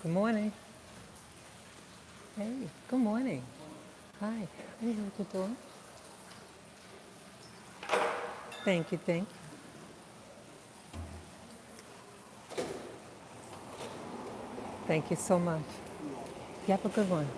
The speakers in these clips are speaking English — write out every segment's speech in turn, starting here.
Good morning. Hey, good morning. Hi. I know what you're doing. Thank you, thank you. Thank you so much. You have a good one.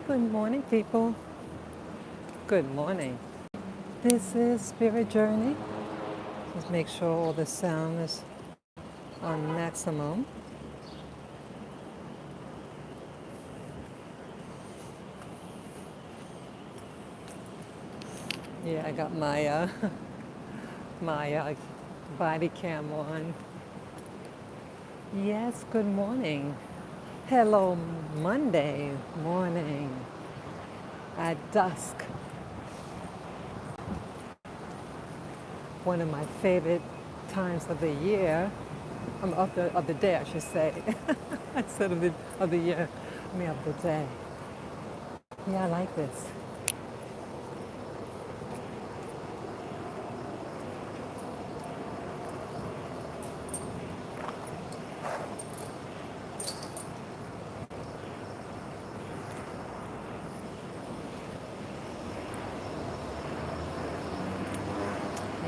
Good morning, people. Good morning. This is Spirit Journey. Just make sure all the sound is on maximum. Yeah, I got my my body cam on. Yes, good morning. Hello, Monday morning at dusk. One of my favorite times of the year, of the day, I should say, instead of the year, I mean of the day. Yeah, I like this.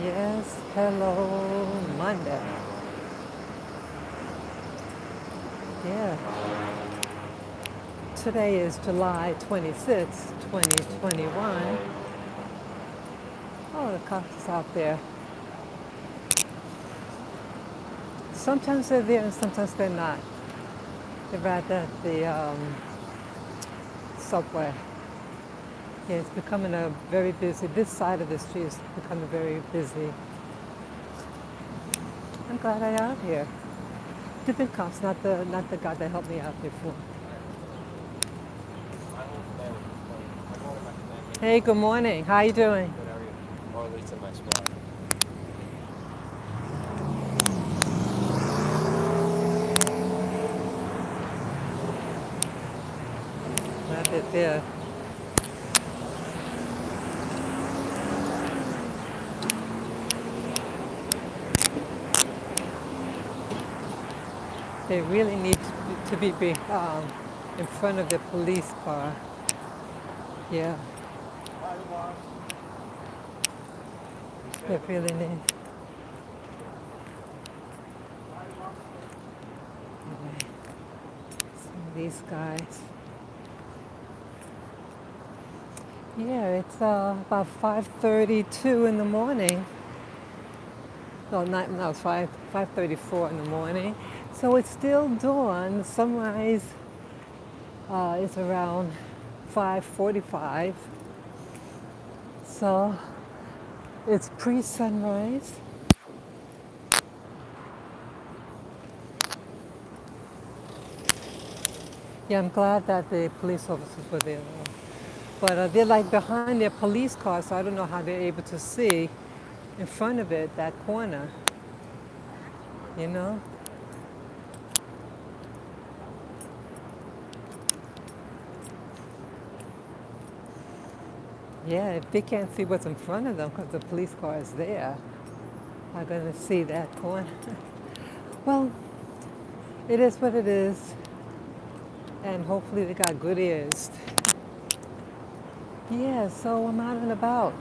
Yes, hello, Monday. Yeah, today is July 26th, 2021. Oh, the cops is out there. Sometimes they're there and sometimes they're not. They're right at the subway. Yeah, it's becoming a very busy, this side of the street is becoming very busy. I'm glad I out here. Different cops, not the guy that helped me out before. Hey, good morning. How you doing? Good area, or at least in my squad. Not that they're they really need to be in front of the police car. Yeah, they really need. Anyway, some of these guys. Yeah, it's about 5:32 in the morning. No, not no, 5:34 in the morning. So it's still dawn. Sunrise is around 5:45. So it's pre-sunrise. Yeah, I'm glad that the police officers were there. But they're like behind their police car, so I don't know how they're able to see in front of it, that corner, you know? Yeah, if they can't see what's in front of them because the police car is there, I'm going to see that corner. Well, it is what it is, and hopefully they got good ears. Yeah, so I'm out and about.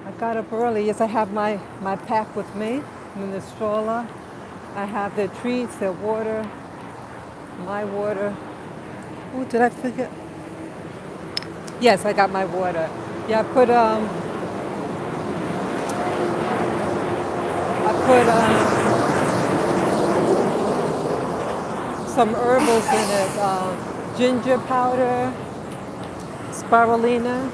I got up early. Yes, I have my pack with me in the stroller. I have their treats, their water, my water. Oh, did I forget? Yes, I got my water. Yeah, I put some herbals in it. Ginger powder, spirulina,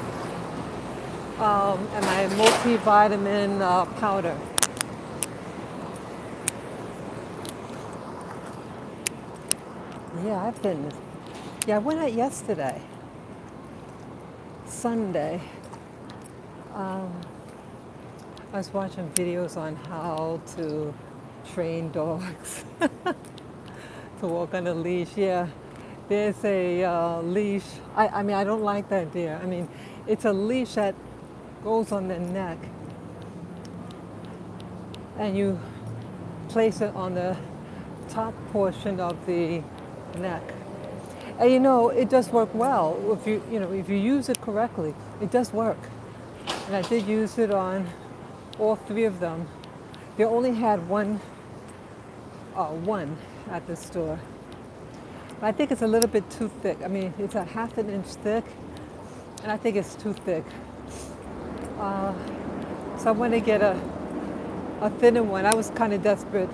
and my multivitamin powder. Yeah, I've been. Yeah, I went out yesterday, Sunday. I was watching videos on how to train dogs. to walk on a leash. Yeah, there's a leash. I mean, I don't like that, dear. I mean, it's a leash that goes on the neck, and you place it on the top portion of the neck. And you know, it does work well if if you use it correctly. It does work. And I did use it on all three of them. They only had one at the store. I think it's a little bit too thick. I mean, it's a half an inch thick, and I think it's too thick. So I want to get a thinner one. I was kind of desperate.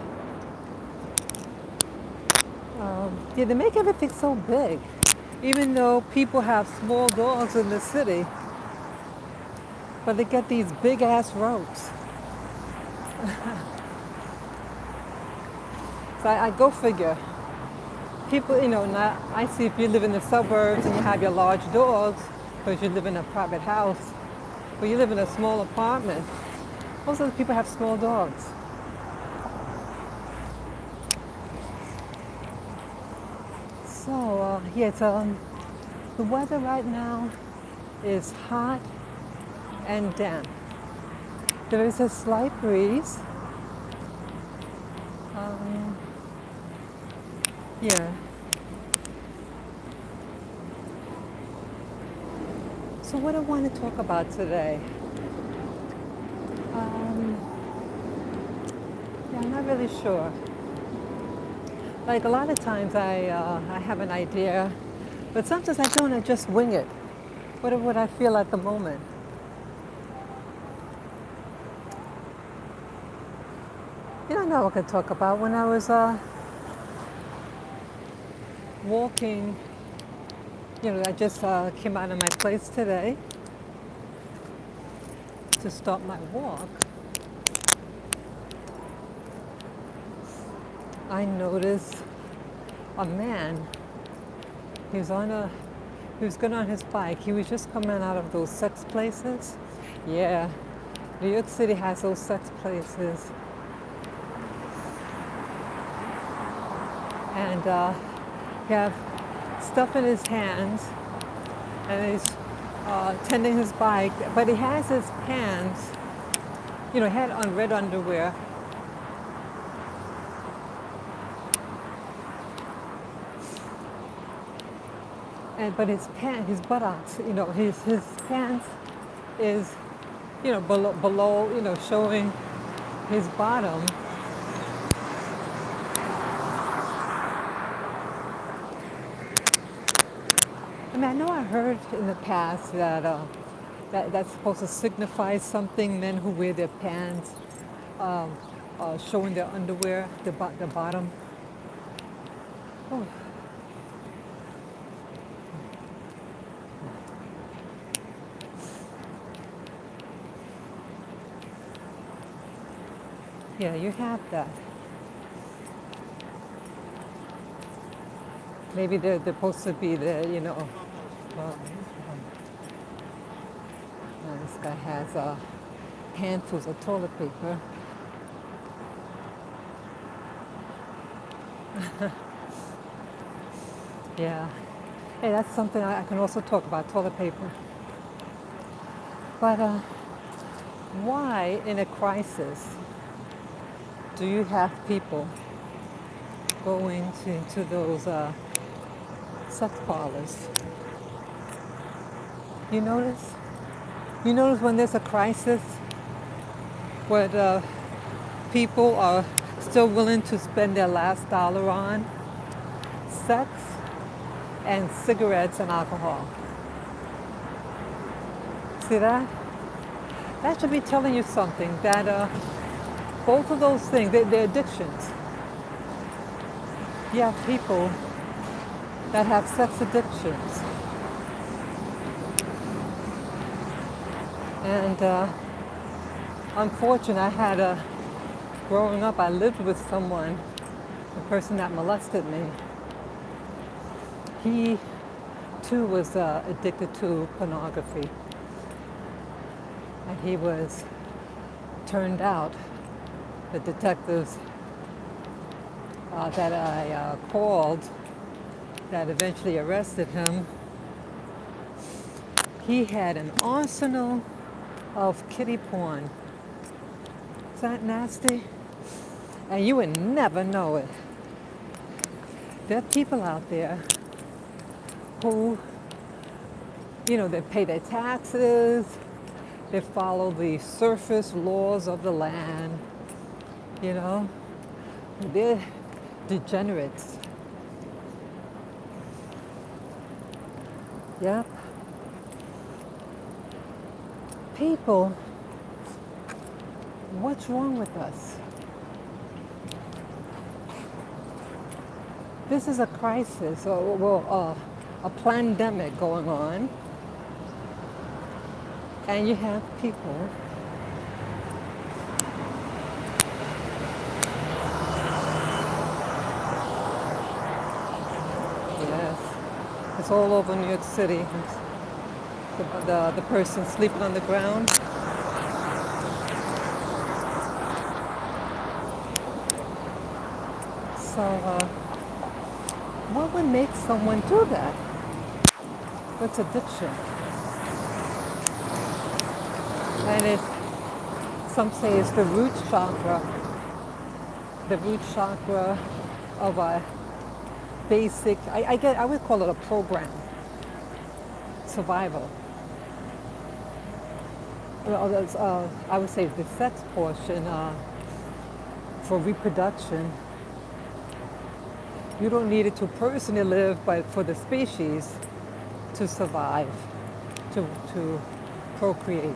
Yeah, they make everything so big. Even though people have small dogs in the city, but they get these big ass ropes. So I go figure. People, now I see if you live in the suburbs and you have your large dogs, because you live in a private house, or you live in a small apartment, most of the people have small dogs. So, yeah, the weather right now is hot and damp. There is a slight breeze. Yeah. So what I want to talk about today, yeah, I'm not really sure. Like a lot of times I have an idea, but sometimes I don't, I just wing it. What I feel at the moment. I know what I could talk about. When I was walking, I just came out of my place today to start my walk. I noticed a man. He was good on his bike. He was just coming out of those sex places. Yeah, New York City has those sex places. And he had stuff in his hands, and he's tending his bike, but he has his pants, he had on red underwear. But his buttocks, his pants is, below, showing his bottom. I mean, I know I heard in the past that that's supposed to signify something. Men who wear their pants showing their underwear, the bottom. Oh. Yeah, you have that. Maybe they're supposed to be there, this guy has handfuls of toilet paper. Yeah. Hey, that's something I can also talk about, toilet paper. But why, in a crisis, do you have people going to those sex parlors? You notice? You notice when there's a crisis, where people are still willing to spend their last dollar on sex and cigarettes and alcohol. See that? That should be telling you something, that both of those things, they're addictions. You have people that have sex addictions. And unfortunately, growing up, I lived with someone, the person that molested me. He too was addicted to pornography. And he was turned out. The detectives that I called that eventually arrested him, he had an arsenal of kiddie porn. Is that nasty? And you would never know it. There are people out there who, they pay their taxes, they follow the surface laws of the land, they're degenerates. Yep. People, what's wrong with us? This is a crisis, a pandemic going on, and you have people yes, it's all over New York City. The person sleeping on the ground. So, what would make someone do that? What's addiction? And some say it's the root chakra of a basic, I would call it a program, survival. I would say the sex portion for reproduction. You don't need it to personally live, but for the species to survive, to procreate.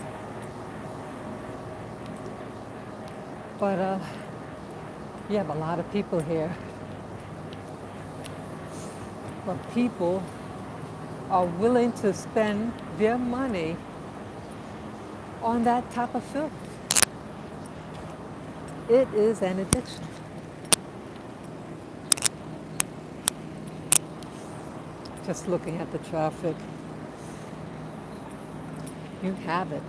But you have a lot of people here. But people are willing to spend their money on that type of filth. It is an addiction. Just looking at the traffic, you have it.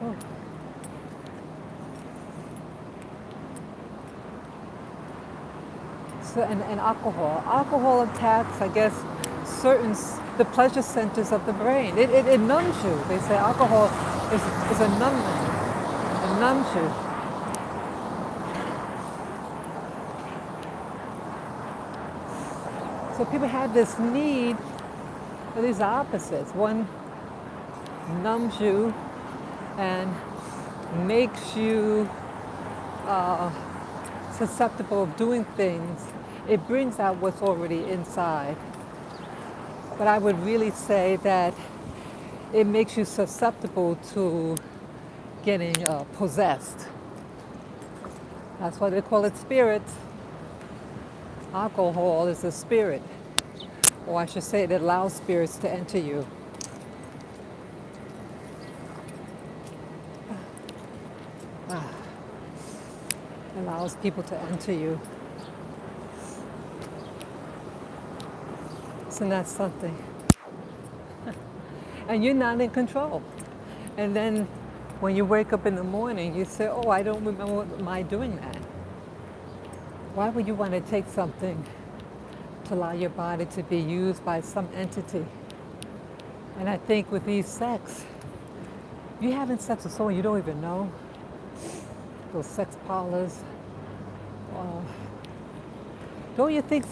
Oh. So, and alcohol attacks, I guess, the pleasure centers of the brain. It numbs you. They say alcohol is a numbing. It numbs you. So people have this need for these opposites. One numbs you and makes you susceptible of doing things. It brings out what's already inside. But I would really say that it makes you susceptible to getting possessed. That's why they call it spirit. Alcohol is a spirit, or I should say it allows spirits to enter you. Allows people to enter you. Isn't that something? And you're not in control. And then when you wake up in the morning, you say, oh, I don't remember my doing that. Why would you want to take something to allow your body to be used by some entity? And I think with these sex, you having sex with someone you don't even know, those sex parlors, don't you think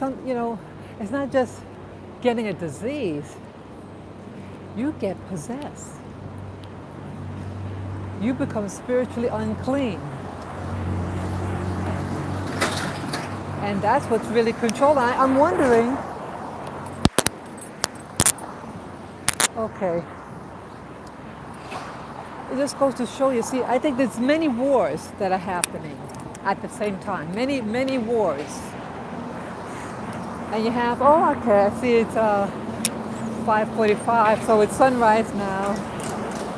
it's not just getting a disease, you get possessed. You become spiritually unclean. And that's what's really controlling. I'm wondering, okay, it just goes to show you, see, I think there's many wars that are happening at the same time, many, many wars. And you have, okay, I see it's 5:45, so it's sunrise now.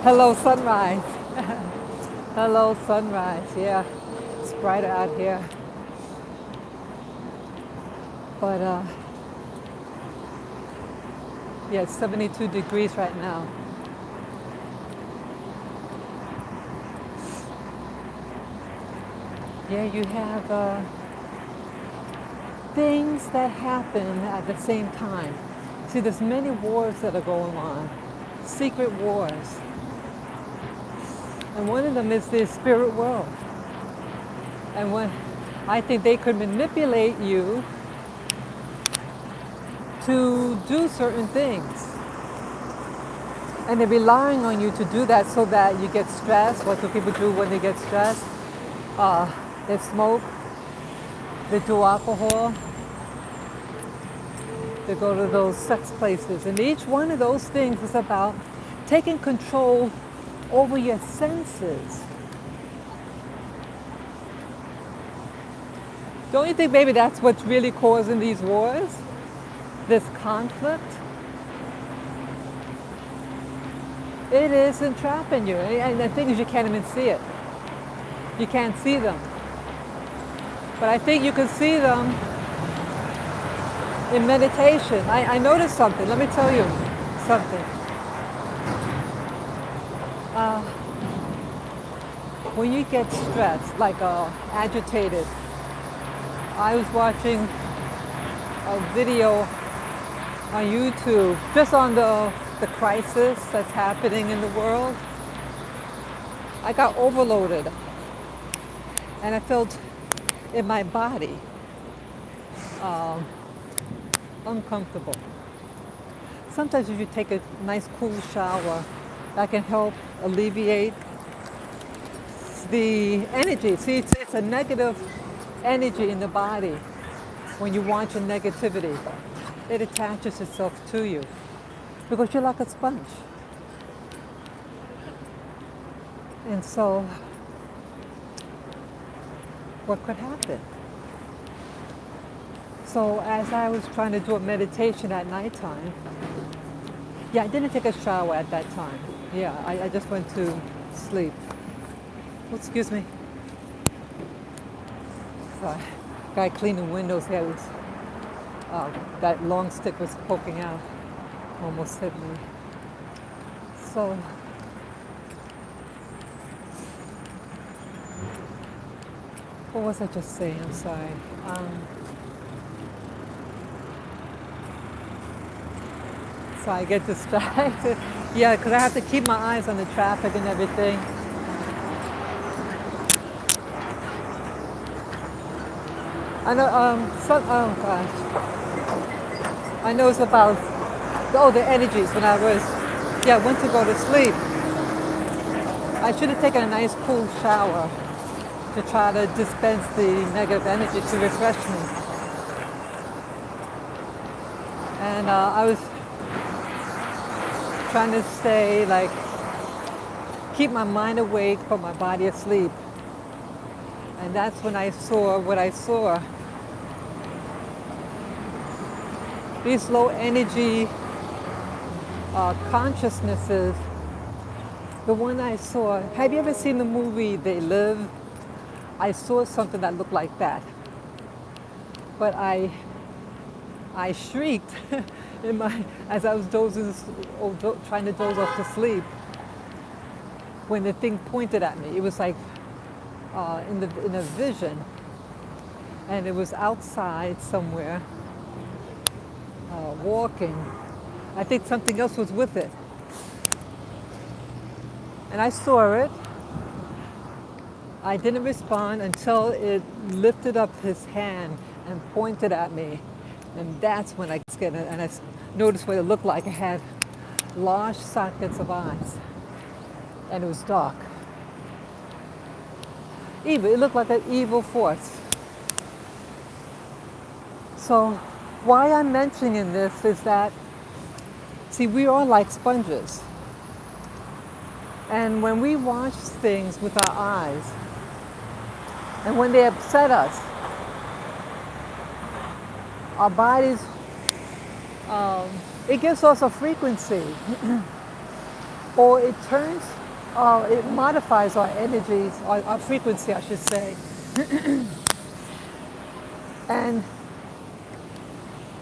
Hello, sunrise. Hello, sunrise, yeah, it's brighter out here. But yeah, it's 72 degrees right now. Yeah, you have things that happen at the same time. See, there's many wars that are going on, secret wars. And one of them is the spirit world. And when I think they could manipulate you to do certain things. And they're relying on you to do that so that you get stressed. What do people do when they get stressed? They smoke, they do alcohol, they go to those sex places. And each one of those things is about taking control over your senses. Don't you think maybe that's what's really causing these wars? This conflict? It is entrapping you. And the thing is, you can't even see it. You can't see them. But I think you can see them in meditation. I noticed something. Let me tell you something. When you get stressed, like agitated, I was watching a video on YouTube just on the crisis that's happening in the world. I got overloaded and I felt in my body uncomfortable. Sometimes if you take a nice cool shower, that can help alleviate the energy. See, it's a negative energy in the body. When you want your negativity, it attaches itself to you because you're like a sponge. And so, what could happen? So as I was trying to do a meditation at nighttime, yeah, I didn't take a shower at that time. Yeah, I just went to sleep. Oh, excuse me. Sorry. Guy cleaning windows here was, that long stick was poking out. Almost hit me. So, what was I just saying? I'm sorry. So I get distracted. Yeah, because I have to keep my eyes on the traffic and everything. I know, oh gosh. I know it's about, the energies when I went to go to sleep. I should have taken a nice cool shower to try to dispense the negative energy to refresh me. And I was trying to stay keep my mind awake but my body asleep. And that's when I saw what I saw. These low energy consciousnesses. The one I saw, have you ever seen the movie They Live? I saw something that looked like that. But I shrieked as I was trying to doze off to sleep when the thing pointed at me. It was like in a vision, and it was outside somewhere, walking. I think something else was with it, and I saw it. I didn't respond until it lifted up his hand and pointed at me, and that's when I got scared. And I noticed what it looked like. It had large sockets of eyes, and it was dark. Evil. It looked like an evil force. So why I'm mentioning this is that, see, we are like sponges. And when we watch things with our eyes, and when they upset us, our bodies, it gives us a frequency, or it modifies our energies, our frequency, I should say. And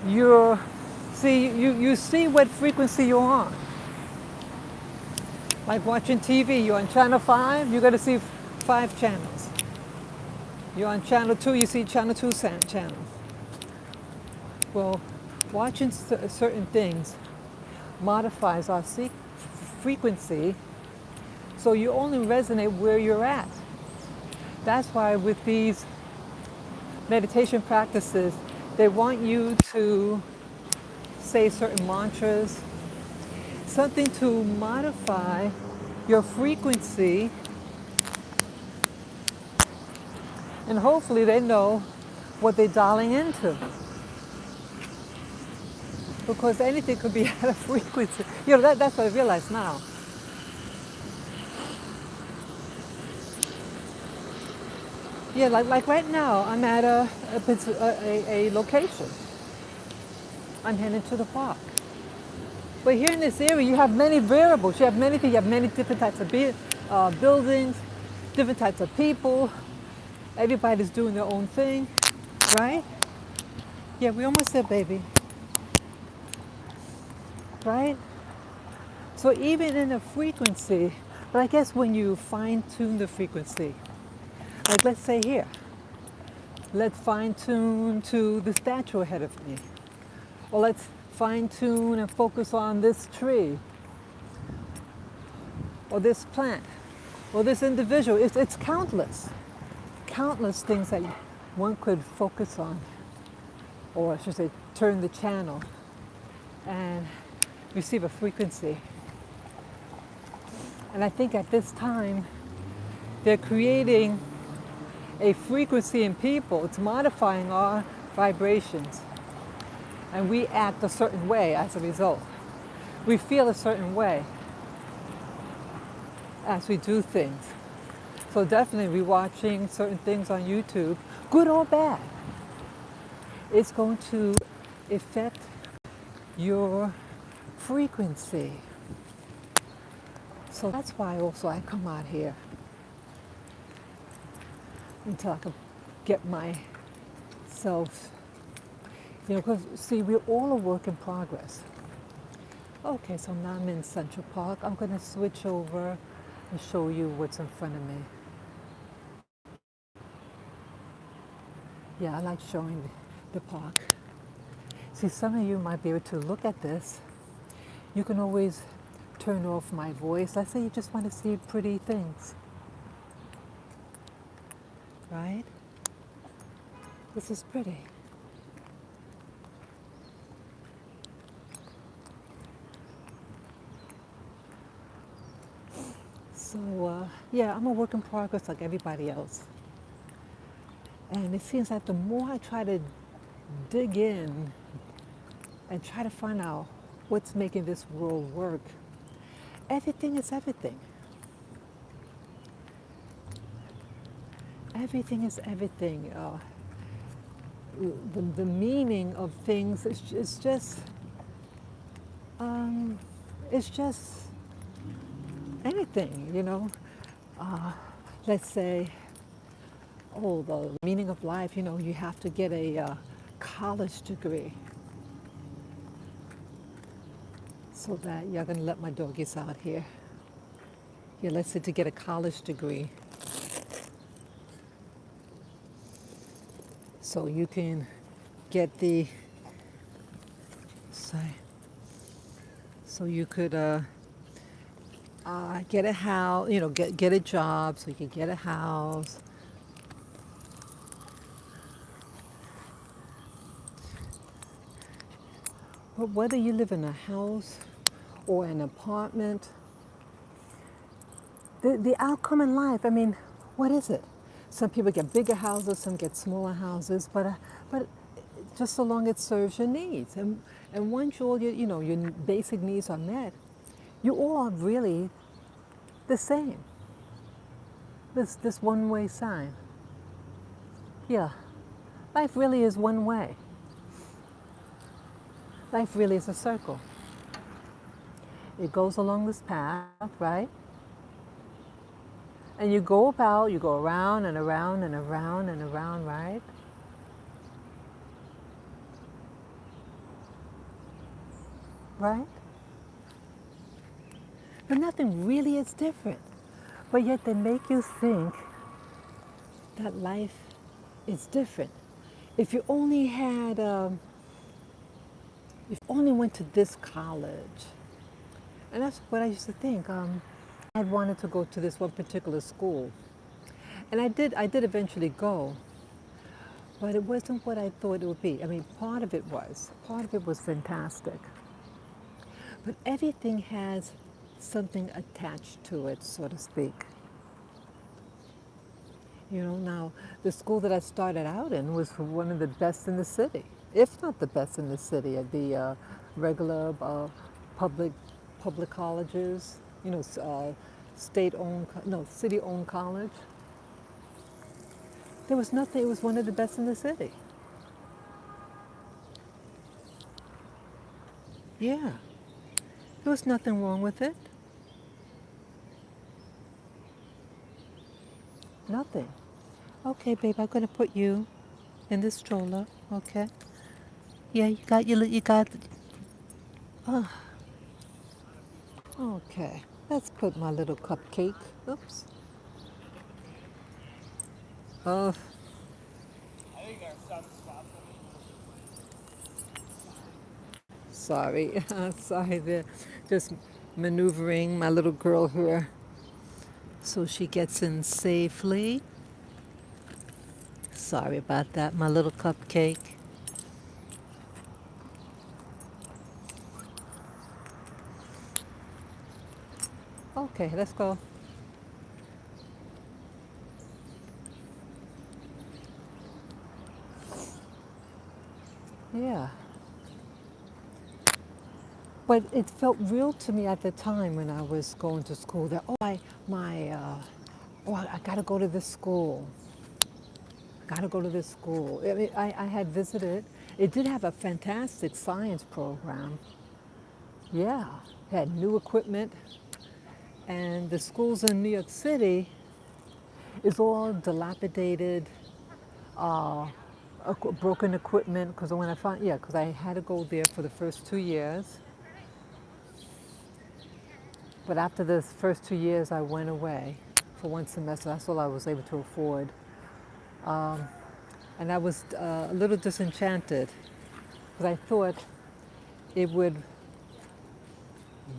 you see what frequency you're on. Like watching TV, you're on channel 5, you're going to see 5 channels. You're on channel 2, you see channel 2 channel. Well, watching certain things modifies our frequency, so you only resonate where you're at. That's why with these meditation practices, they want you to say certain mantras, something to modify your frequency, and hopefully they know what they're dialing into. Because anything could be at a frequency. That's what I realize now. Yeah, like right now, I'm at a location. I'm heading to the park. But here in this area, you have many variables. You have many things. You have many different types of buildings, different types of people. Everybody's doing their own thing, right? Yeah, we almost there, baby. Right? So even in the frequency, but I guess when you fine-tune the frequency, like let's say here, let's fine-tune to the statue ahead of me. Or let's fine-tune and focus on this tree, or this plant, or this individual. It's countless things that one could focus on, or I should say turn the channel and receive a frequency. And I think at this time, they're creating a frequency in people. It's modifying our vibrations. And we act a certain way as a result. We feel a certain way as we do things. So definitely rewatching certain things on YouTube, good or bad, it's going to affect your frequency. So that's why also I come out here until I can get myself, because see, we're all a work in progress. Okay, so now I'm in Central Park. I'm going to switch over and show you what's in front of me. Yeah, I like showing the park. See, some of you might be able to look at this. You can always turn off my voice. Let's say you just want to see pretty things. Right? This is pretty. So, yeah, I'm a work in progress like everybody else. And it seems like the more I try to dig in and try to find out what's making this world work, everything is everything. Everything is everything. The meaning of things is just it's just anything. Let's say, the meaning of life. You have to get a college degree. So that you're gonna let my doggies out here. Yeah, let's say to get a college degree. So you can get so you could get a house, get a job so you can get a house. But whether you live in a house or an apartment, the outcome in life, what is it? Some people get bigger houses, some get smaller houses, but just so long it serves your needs. And once all your basic needs are met, you all are really the same. This one-way sign. Yeah, life really is one way. Life really is a circle. It goes along this path, right? And you go around and around and around and around, right? Right? But nothing really is different. But yet they make you think that life It's different. If you only had, if you only went to this college, and that's what I used to think. I had wanted to go to this one particular school, and I did eventually go, but it wasn't what I thought it would be. I mean, part of it was fantastic, but everything has something attached to it, so to speak. Now the school that I started out in was one of the best in the city, if not the best in the city. At the regular public public colleges, state-owned, no, city-owned college. There was nothing. It was one of the best in the city. Yeah, there was nothing wrong with it. Nothing. Okay, babe, I'm gonna put you in the stroller. Okay. Yeah, you got. Oh, okay. Let's put my little cupcake. Oops. Oh, sorry. Sorry. They're just maneuvering my little girl here so she gets in safely. Sorry about that, my little cupcake. Okay, let's go. Yeah. But it felt real to me at the time when I was going to school that, I gotta go to this school. Gotta go to this school. I mean, I had visited. It did have a fantastic science program. Yeah, had new equipment, and the schools in New York City is all dilapidated, uh, broken equipment. Because when I found, yeah, because I had to go there for the first 2 years. But after the first 2 years, I went away for one semester. That's all I was able to afford. Um, and I was a little disenchanted because I thought it would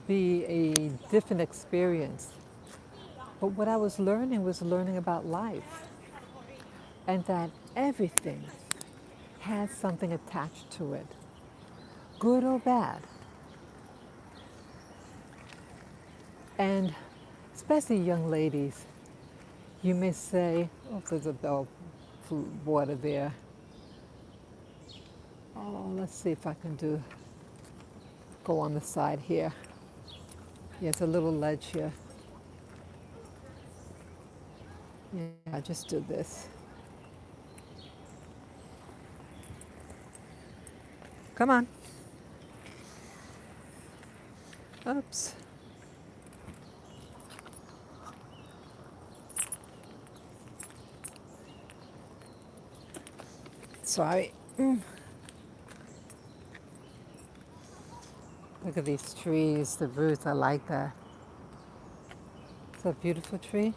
be a different experience. But what I was learning was learning about life and that everything has something attached to it, good or bad. And especially young ladies, you may say, oh, there's a bell water there. Oh, let's see if I can go on the side here. Yeah, it's a little ledge here. Yeah, I just did this. Come on. Oops. Sorry. Look at these trees, the roots. I like that. It's a beautiful tree.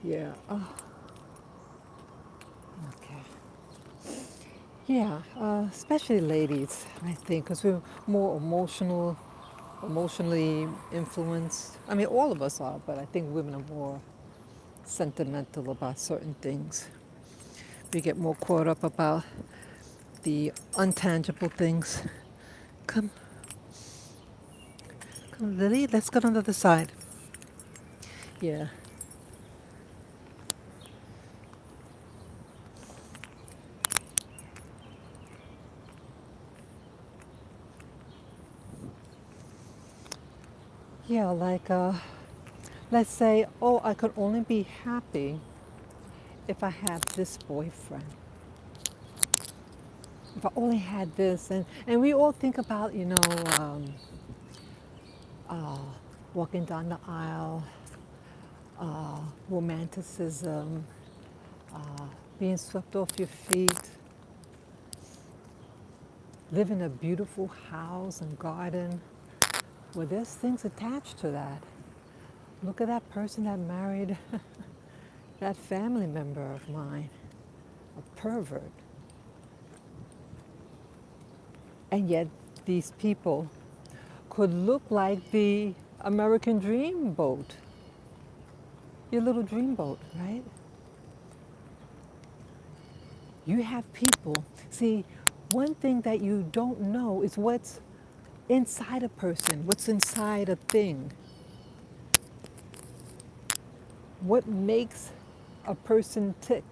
Yeah. Oh, okay. Yeah, especially ladies, I think, because we're more emotionally influenced. I mean, all of us are, but I think women are more sentimental about certain things. We get more caught up about the untangible things. Come, come, Lily, let's go on the other side. Yeah. Yeah, like, let's say, oh, I could only be happy if I had this boyfriend. If I only had this, and we all think about, uh, walking down the aisle, romanticism, uh, being swept off your feet, live in a beautiful house and garden. Well, there's things attached to that. Look at that person that married that family member of mine, a pervert. And yet these people could look like the American dream boat, your little dream boat, right? You have people. See, one thing that you don't know is what's inside a person, what's inside a thing. What makes a person tick?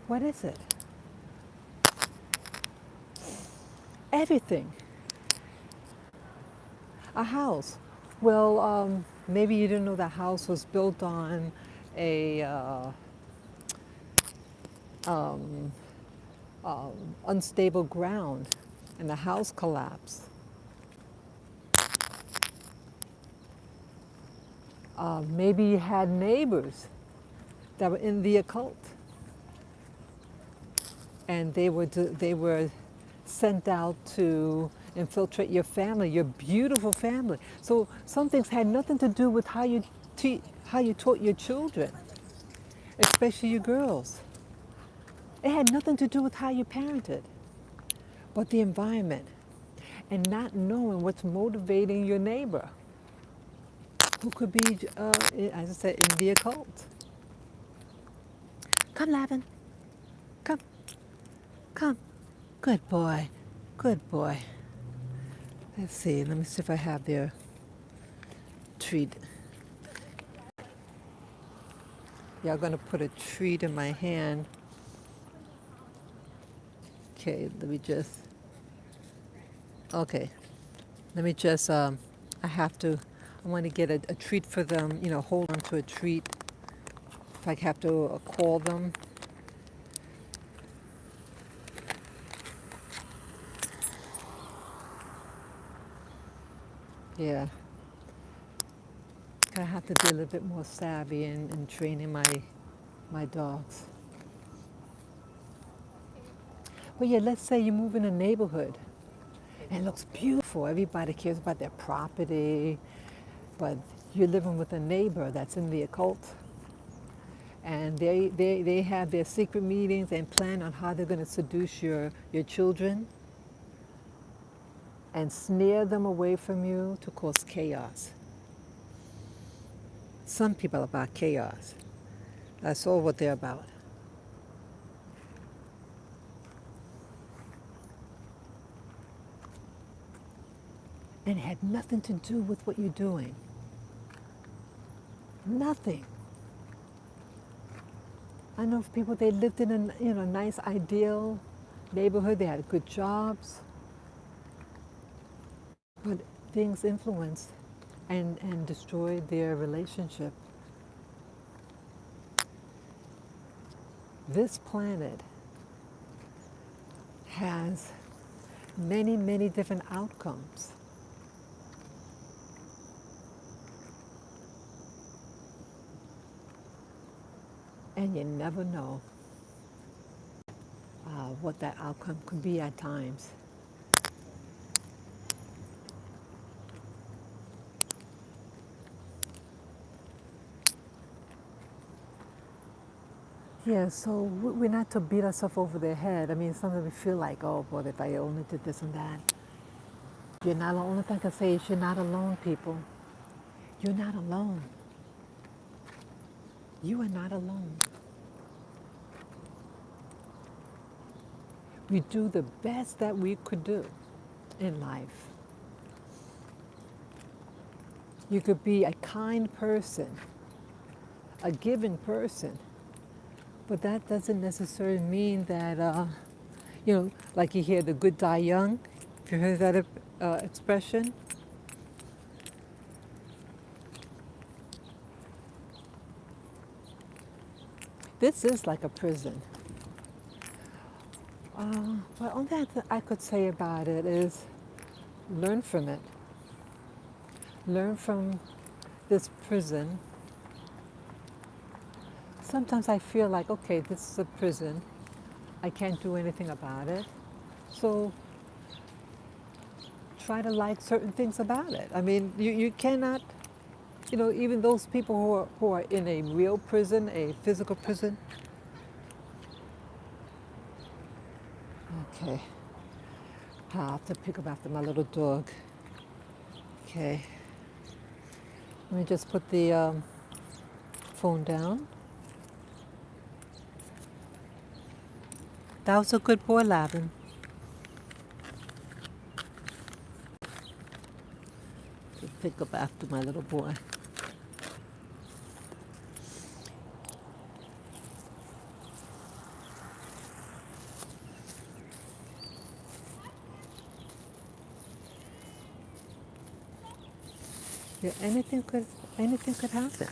What is it? Everything. A house. Well, maybe you didn't know the house was built on a um, unstable ground and the house collapsed. Maybe you had neighbors that were in the occult and they were sent out to infiltrate your family, your beautiful family. So some things had nothing to do with how you taught your children, especially your girls. It had nothing to do with how you parented, but the environment and not knowing what's motivating your neighbor, who could be, as I said, in the occult. Come, Lavin. Come. Come. Good boy. Good boy. Let's see. Let me see if I have their treat. Y'all gonna put a treat in my hand. Okay, let me just. Okay, let me just. I have to. I want to get a treat for them. You know, hold on to a treat. If I have to call them. Yeah. I have to be a little bit more savvy in training my dogs. But yeah, let's say you move in a neighborhood and it looks beautiful. Everybody cares about their property, but you're living with a neighbor that's in the occult. And they have their secret meetings and plan on how they're going to seduce your children and snare them away from you to cause chaos. Some people are about chaos. That's all what they're about. And it had nothing to do with what you're doing. Nothing. I know of people, they lived in a nice, ideal neighborhood. They had good jobs. But things influenced and destroyed their relationship. This planet has many, many different outcomes. And you never know what that outcome could be at times. Yeah, so we're not to beat ourselves over the head. I mean, sometimes we feel like, oh, boy, if I only did this and that. You're not alone. Only thing I can say is you're not alone, people. You're not alone. You are not alone. We do the best that we could do in life. You could be a kind person, a giving person, but that doesn't necessarily mean that, like you hear the good die young. Have you heard that expression? This is like a prison. Well, all that I could say about it is learn from it. Learn from this prison. Sometimes I feel like, okay, this is a prison. I can't do anything about it. So try to like certain things about it. I mean, you cannot, even those people who are in a real prison, a physical prison. Okay, I have to pick up after my little dog. Okay, let me just put the phone down. That was a good boy, Lavin. To pick up after my little boy. Yeah, anything could happen.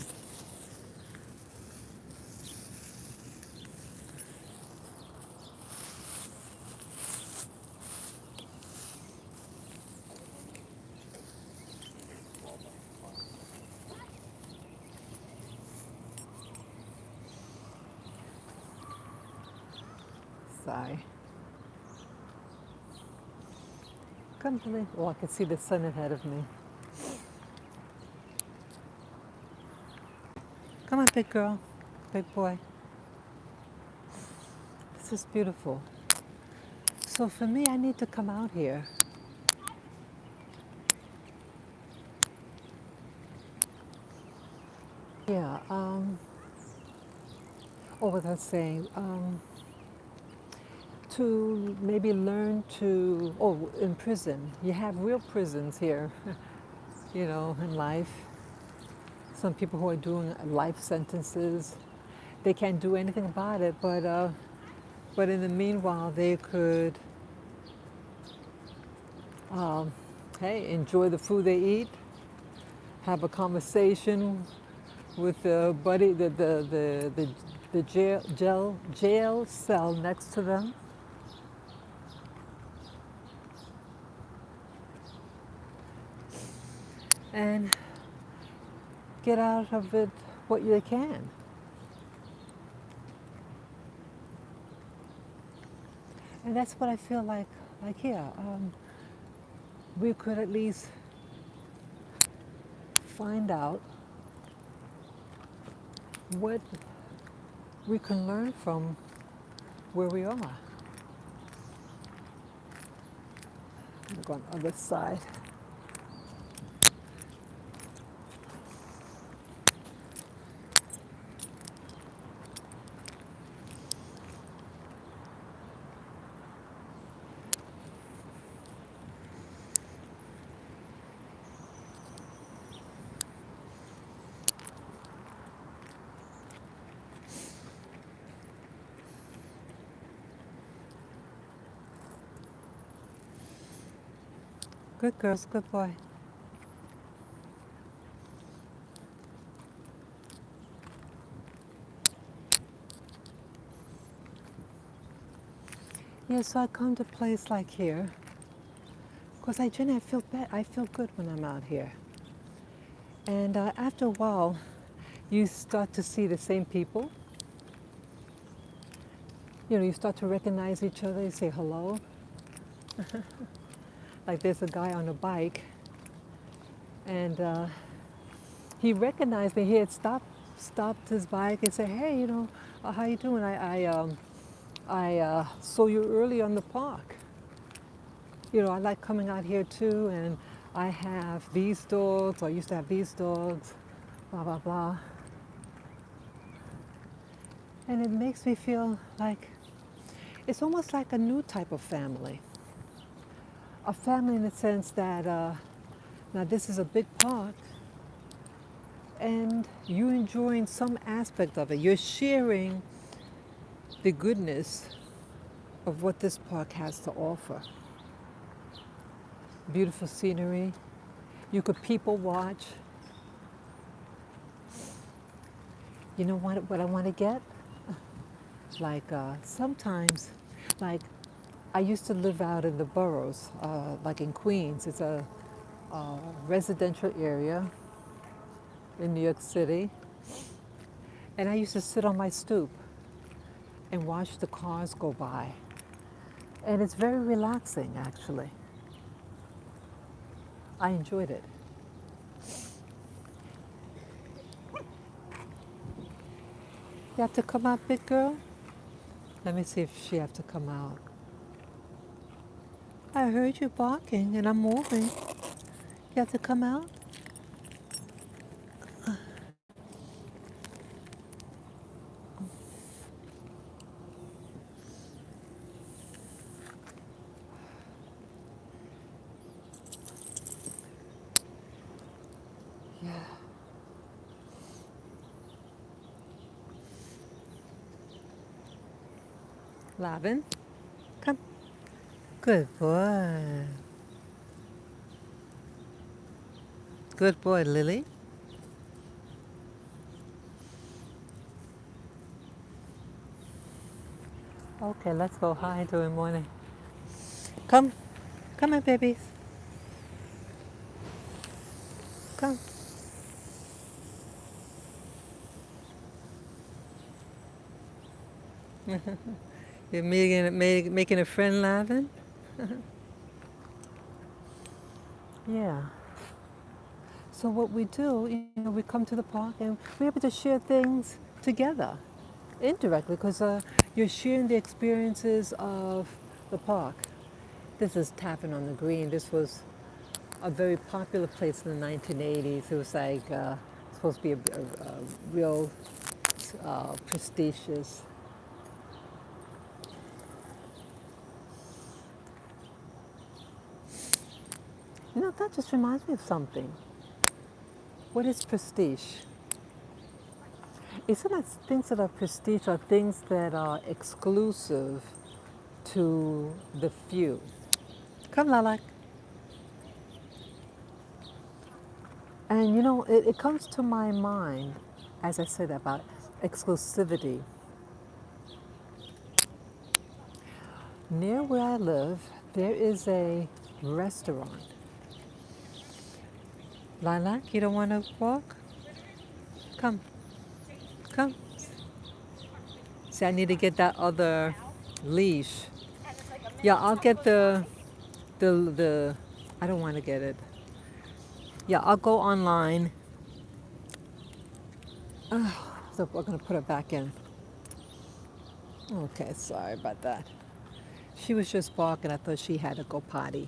Sigh. Come, Billy. Oh, I can see the sun ahead of me. Come on, big girl, big boy. This is beautiful. So for me, I need to come out here. Yeah. What was I saying? To maybe learn to. Oh, in prison, you have real prisons here. In life. Some people who are doing life sentences, they can't do anything about it, but in the meanwhile, they could, hey, enjoy the food they eat, have a conversation with the buddy, the jail cell next to them. And get out of it what you can. And that's what I feel like here. We could at least find out what we can learn from where we are. I'm going on the other side. Good girls, good boy. Yeah, so I come to a place like here because I generally feel I feel good when I'm out here. And after a while, you start to see the same people. You start to recognize each other. You say hello. Like there's a guy on a bike, and he recognized me. He had stopped his bike and said, "Hey, how you doing? I saw you early on the park. I like coming out here too, and I have these dogs, or I used to have these dogs, blah, blah, blah." And it makes me feel like it's almost like a new type of family. A family in the sense that, now this is a big park, and you're enjoying some aspect of it. You're sharing the goodness of what this park has to offer. Beautiful scenery. You could people watch. You know what I want to get? Like sometimes, like I used to live out in the boroughs, like in Queens. It's a residential area in New York City. And I used to sit on my stoop and watch the cars go by. And it's very relaxing, actually. I enjoyed it. You have to come out, big girl? Let me see if she have to come out. I heard you barking and I'm moving. You have to come out? Yeah. Lavin, come. Good boy. Good boy, Lily. Okay, let's go high into the morning. Come. Come on, babies. Come. You're making a friend, Lavin? Yeah. So what we do, we come to the park and we're able to share things together, indirectly, because you're sharing the experiences of the park. This is Tapping on the Green. This was a very popular place in the 1980s. It was like supposed to be a real prestigious. That just reminds me of something. What is prestige? Isn't that things that are prestige are things that are exclusive to the few? Come, Lilac. And it comes to my mind as I said about exclusivity. Near where I live, there is a restaurant. Lilac, you don't want to walk? Come, come. See, I need to get that other leash. Yeah, I'll get the. I don't want to get it. Yeah, I'll go online. So we're gonna put it back in. Okay, sorry about that. She was just barking. I thought she had to go potty.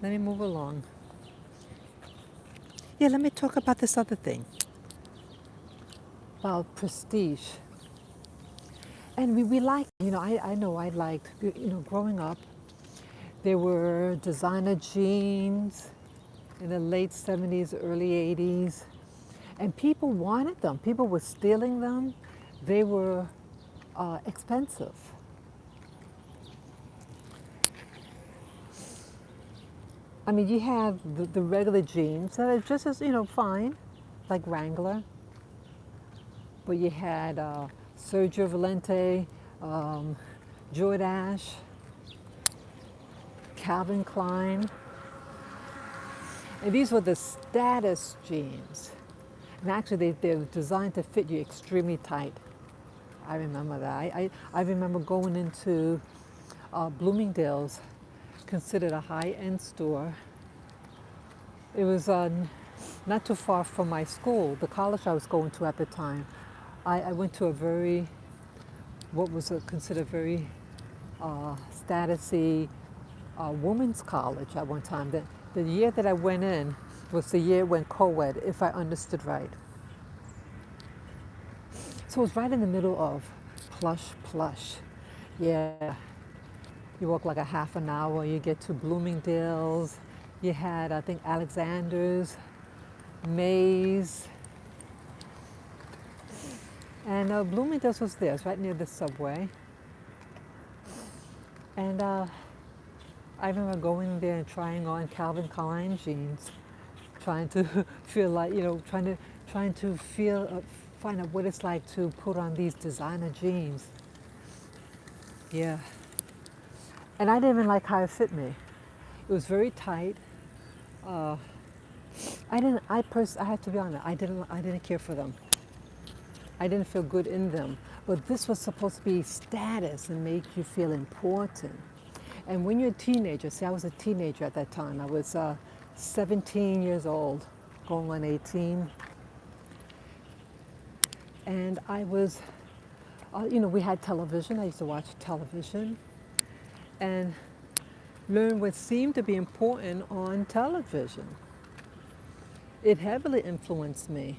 Let me move along. Yeah, let me talk about this other thing. About prestige. And we like, I know I liked, growing up, there were designer jeans in the late 70s, early 80s, and people wanted them. People were stealing them. They were expensive. I mean, you have the regular jeans that are just as, fine, like Wrangler. But you had Sergio Valente, Jordache, Calvin Klein. And these were the status jeans. And actually, they're designed to fit you extremely tight. I remember that. I remember going into Bloomingdale's, considered a high-end store. It was not too far from my school, the college I was going to at the time. I went to what was considered very statusy women's college at one time. The year that I went in was the year when co-ed, if I understood right. So it was right in the middle of plush. Yeah. You walk like a half an hour, you get to Bloomingdale's. You had, I think, Alexander's, Mays. And Bloomingdale's was there, it's right near the subway. And I remember going there and trying on Calvin Klein jeans, trying to feel like, trying to feel, find out what it's like to put on these designer jeans. Yeah. And I didn't even like how it fit me. It was very tight. I have to be honest, I didn't care for them. I didn't feel good in them. But this was supposed to be status and make you feel important. And when you're a teenager, see, I was a teenager at that time. I was 17 years old, going on 18. And I was, we had television. I used to watch television and learn what seemed to be important on television. It heavily influenced me.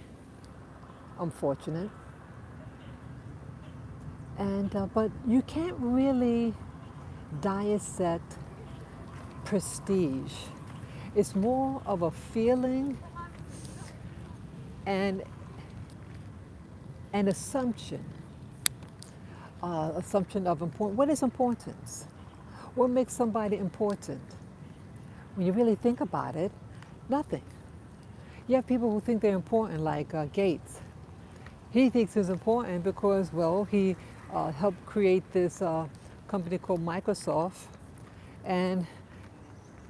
I'm fortunate. And, but you can't really dissect prestige. It's more of a feeling and an assumption. Assumption of important. What is importance? What makes somebody important? When you really think about it, nothing. You have people who think they're important, like Gates. He thinks he's important because, well, he helped create this company called Microsoft, and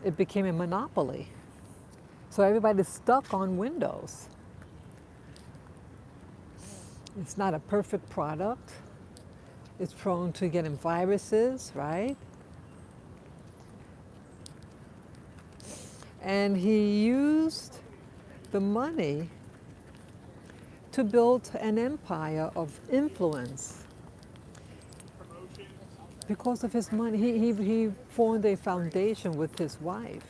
it became a monopoly. So everybody's stuck on Windows. It's not a perfect product. It's prone to getting viruses, right? And he used the money to build an empire of influence. Because of his money, he formed a foundation with his wife.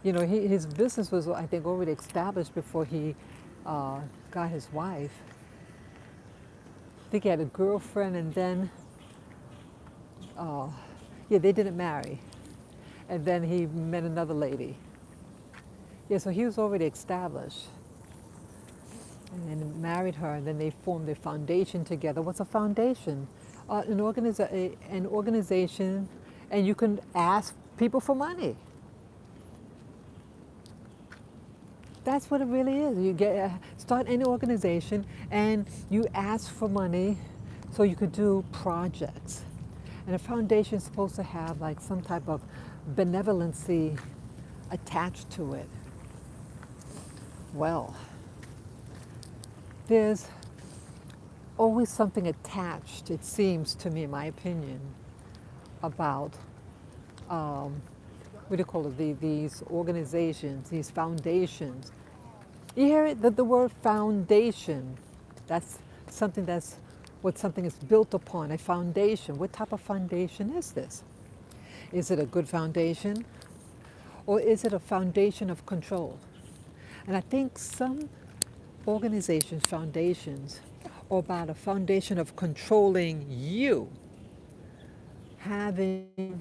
His business was, I think, already established before he got his wife. I think he had a girlfriend, and then, they didn't marry. And then he met another lady. Yeah, so he was already established. And then married her, and then they formed a foundation together. What's a foundation? An organization, and you can ask people for money. That's what it really is. You start any organization, and you ask for money so you could do projects. And a foundation is supposed to have like some type of benevolency attached to it. Well, there's always something attached, it seems to me, in my opinion, about what do you call it, these organizations, these foundations. You hear it, the word foundation. That's what something is built upon, a foundation. What type of foundation is this? Is it a good foundation? Or is it a foundation of control? And I think some organizations, foundations, are about a foundation of controlling you, having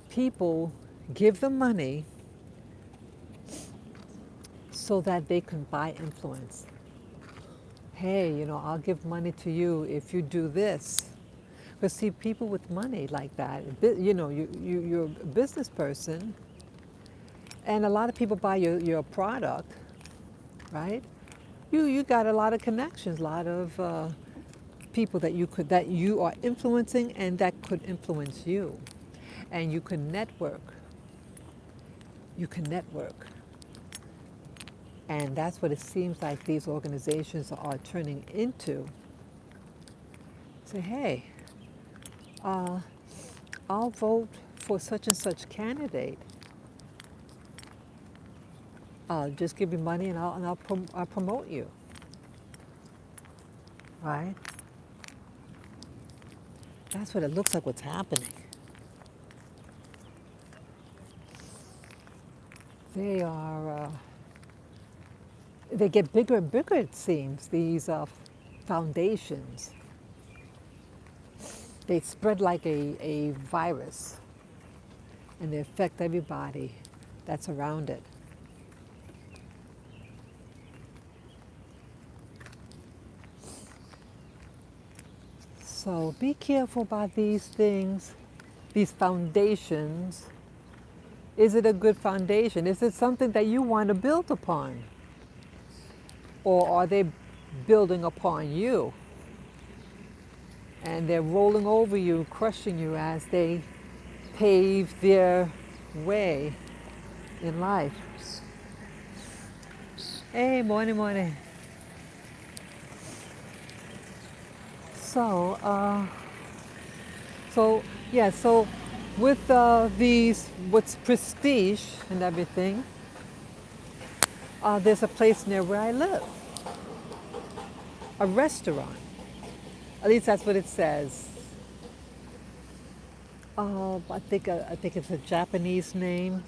people give them money so that they can buy influence. Hey, I'll give money to you if you do this. But see, people with money like that, you're a business person, and a lot of people buy your product, right? You got a lot of connections, a lot of people that you are influencing and that could influence you, and you can network. You can network, and that's what it seems like these organizations are turning into. Say, hey, I'll vote for such and such candidate. I'll just give you money, and I'll promote you. Right? That's what it looks like what's happening. They get bigger and bigger, it seems, these foundations. They spread like a virus, and they affect everybody that's around it. So be careful about these things, these foundations. Is it a good foundation? Is it something that you want to build upon? Or are they building upon you? And they're rolling over you, crushing you as they pave their way in life. Hey, morning, morning. So with these, what's prestige and everything, there's a place near where I live, a restaurant. At least that's what it says. I think it's a Japanese name,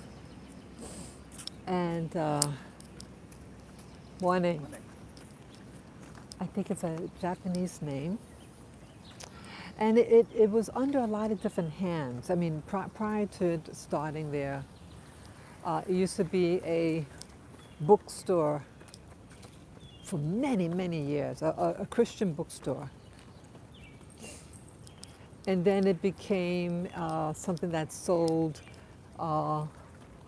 and morning. I think it's a Japanese name, and it was under a lot of different hands. I mean, prior to starting there, it used to be a bookstore for many, many years, a Christian bookstore. And then it became something that sold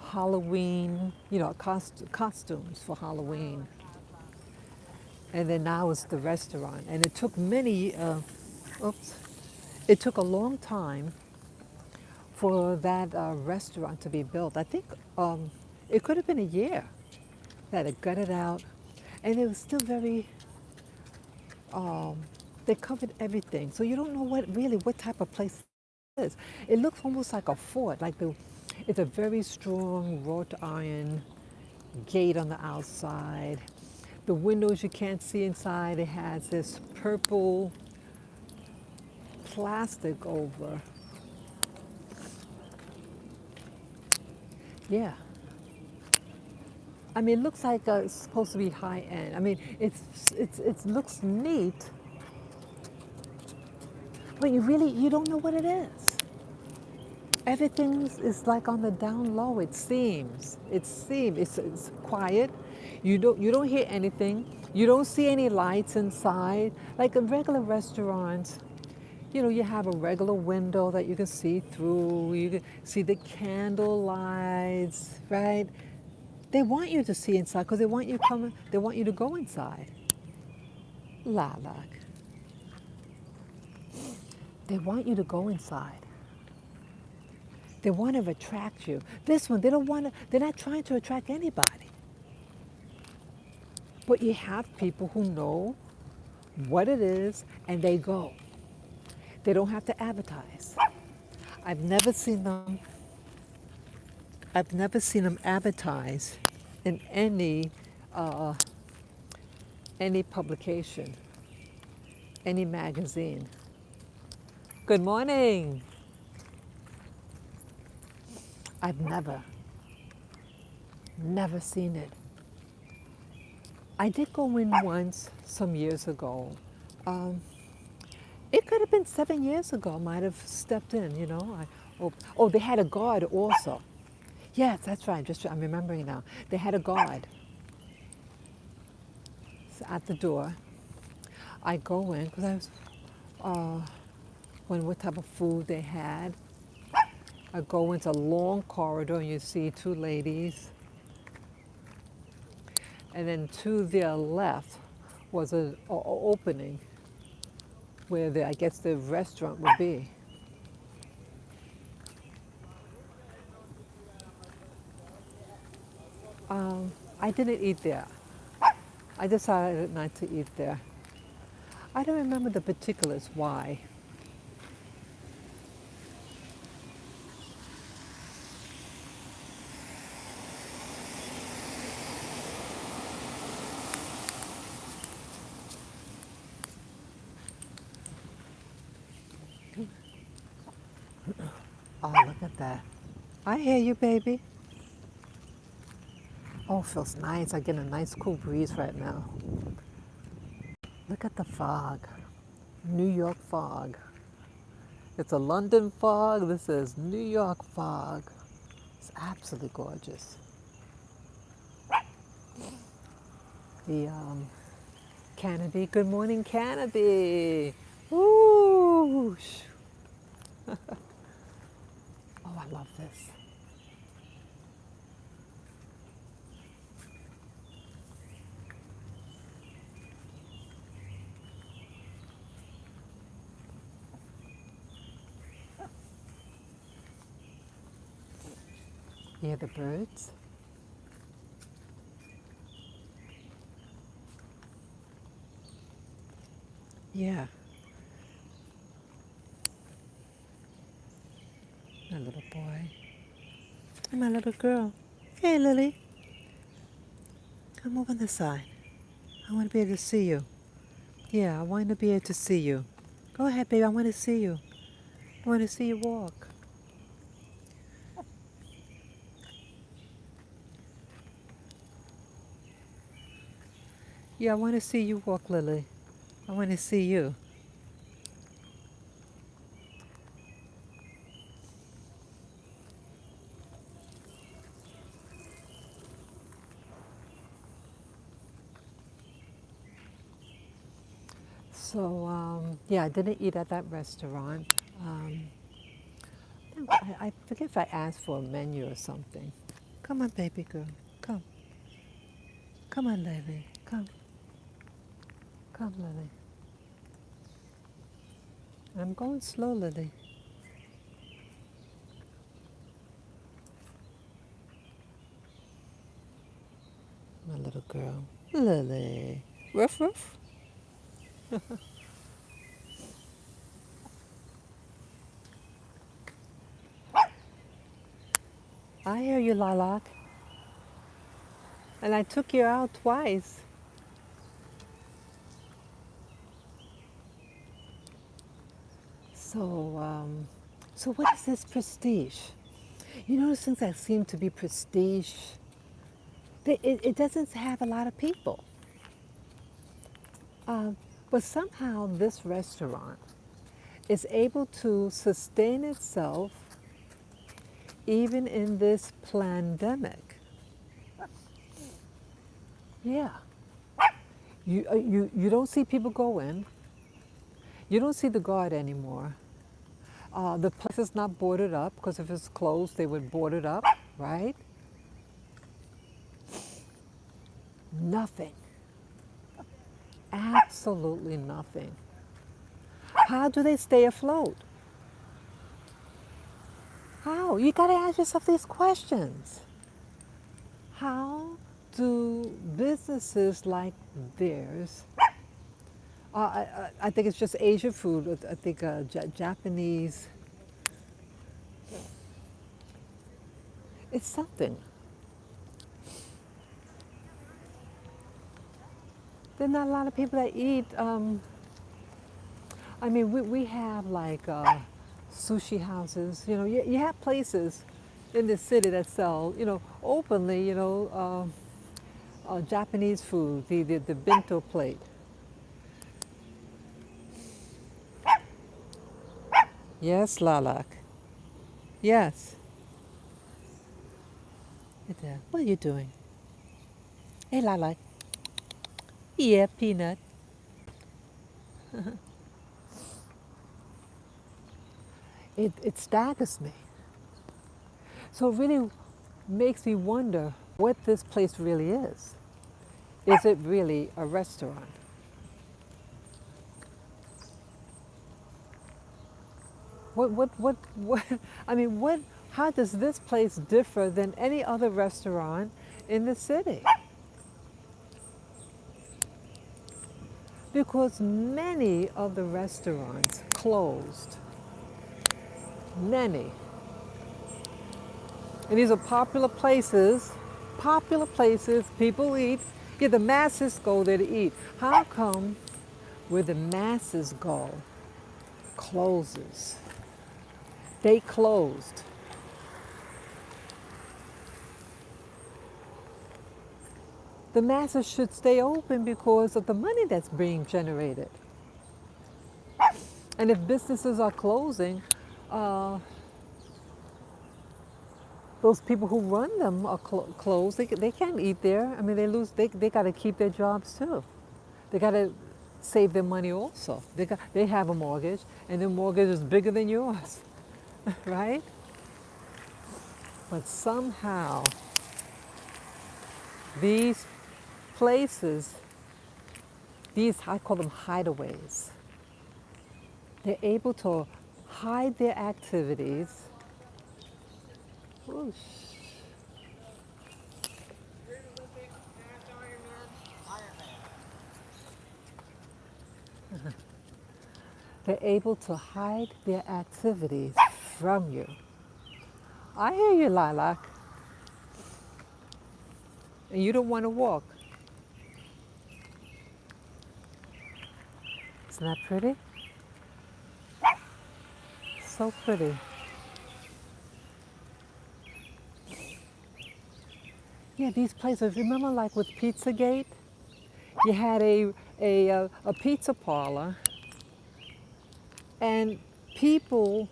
Halloween, costumes for Halloween. And then now it's the restaurant. And it took it took a long time for that restaurant to be built. I think it could have been a year that it gutted out. And it was still very, they covered everything. So you don't know what type of place it is. It looks almost like a fort, it's a very strong wrought iron gate on the outside. The windows you can't see inside. It has this purple plastic over. Yeah. I mean, it looks like it's supposed to be high end. I mean, it looks neat, but you don't know what it is. Everything is like on the down low. It seems. It's quiet. You don't hear anything. You don't see any lights inside. Like in regular restaurants, you have a regular window that you can see through. You can see the candle lights, right? They want you to see inside because they want you to go inside. Lilac. They want you to go inside. They want to attract you. This one, they're not trying to attract anybody. But you have people who know what it is and they go. They don't have to advertise. I've never seen them advertise in any publication, any magazine. Good morning. I've never seen it. I did go in once some years ago. It could have been 7 years ago. I might have stepped in, they had a guard also. Yes, that's right. I'm remembering now. They had a guard at the door. I go in because I was wondering what type of food they had. I go into a long corridor and you see two ladies. And then to their left was an opening where I guess the restaurant would be. I didn't eat there. I decided not to eat there. I don't remember the particulars why. Oh, look at that. I hear you, baby. Oh, feels nice. I get a nice cool breeze right now. Look at the fog. New York fog. It's a London fog. This is New York fog. It's absolutely gorgeous. The canopy. Good morning, canopy. Woo! Oh, I love this. You hear the birds? Yeah. My little boy. And my little girl. Hey, Lily. Come over on this side. I want to be able to see you. Yeah, I want to be able to see you. Go ahead, baby. I want to see you. I want to see you walk. Yeah, I want to see you walk, Lily. I want to see you. So, yeah, I didn't eat at that restaurant. I forget if I asked for a menu or something. Come on, baby girl. Come. Come on, Lily. Come. Come, Lily. I'm going slow, Lily. My little girl. Lily. Ruff, ruff. I hear you, Lilac. And I took you out twice. So, so what is this prestige? You know, those things that seem to be prestige, it doesn't have a lot of people. Um, but somehow this restaurant is able to sustain itself even in this pandemic. Yeah. You don't see people go in. You don't see the guard anymore. The place is not boarded up because if it's closed, they would board it up, right? Nothing. Absolutely nothing. How do they stay afloat? How? You got to ask yourself these questions. How do businesses like theirs, I think it's just Asian food, I think Japanese, it's something. There are not a lot of people that eat. I mean, we have like sushi houses. You know, you have places in the city that sell, you know, openly, you know, Japanese food, the bento plate. Yes, Lalak. Yes. What are you doing? Hey, Lalak. Yeah, Peanut. It staggers me. So it really makes me wonder what this place really is. Is it really a restaurant? What I mean, how does this place differ than any other restaurant in the city? Because many of the restaurants closed. Many. And these are popular places, people eat. Yeah, the masses go there to eat. How come where the masses go closes? They closed. The masses should stay open because of the money that's being generated. And if businesses are closing, uh, those people who run them are closed. They can't eat there. I mean, they got to keep their jobs too. They got to save their money also. They have a mortgage, and their mortgage is bigger than yours, right? But somehow, these places, I call them hideaways, they're able to hide their activities. Whoosh. They're able to hide their activities from you. I hear you, Lilac. And you don't want to walk. Isn't that pretty? So pretty. Yeah, these places. Remember, like with Pizzagate, you had a pizza parlor, and people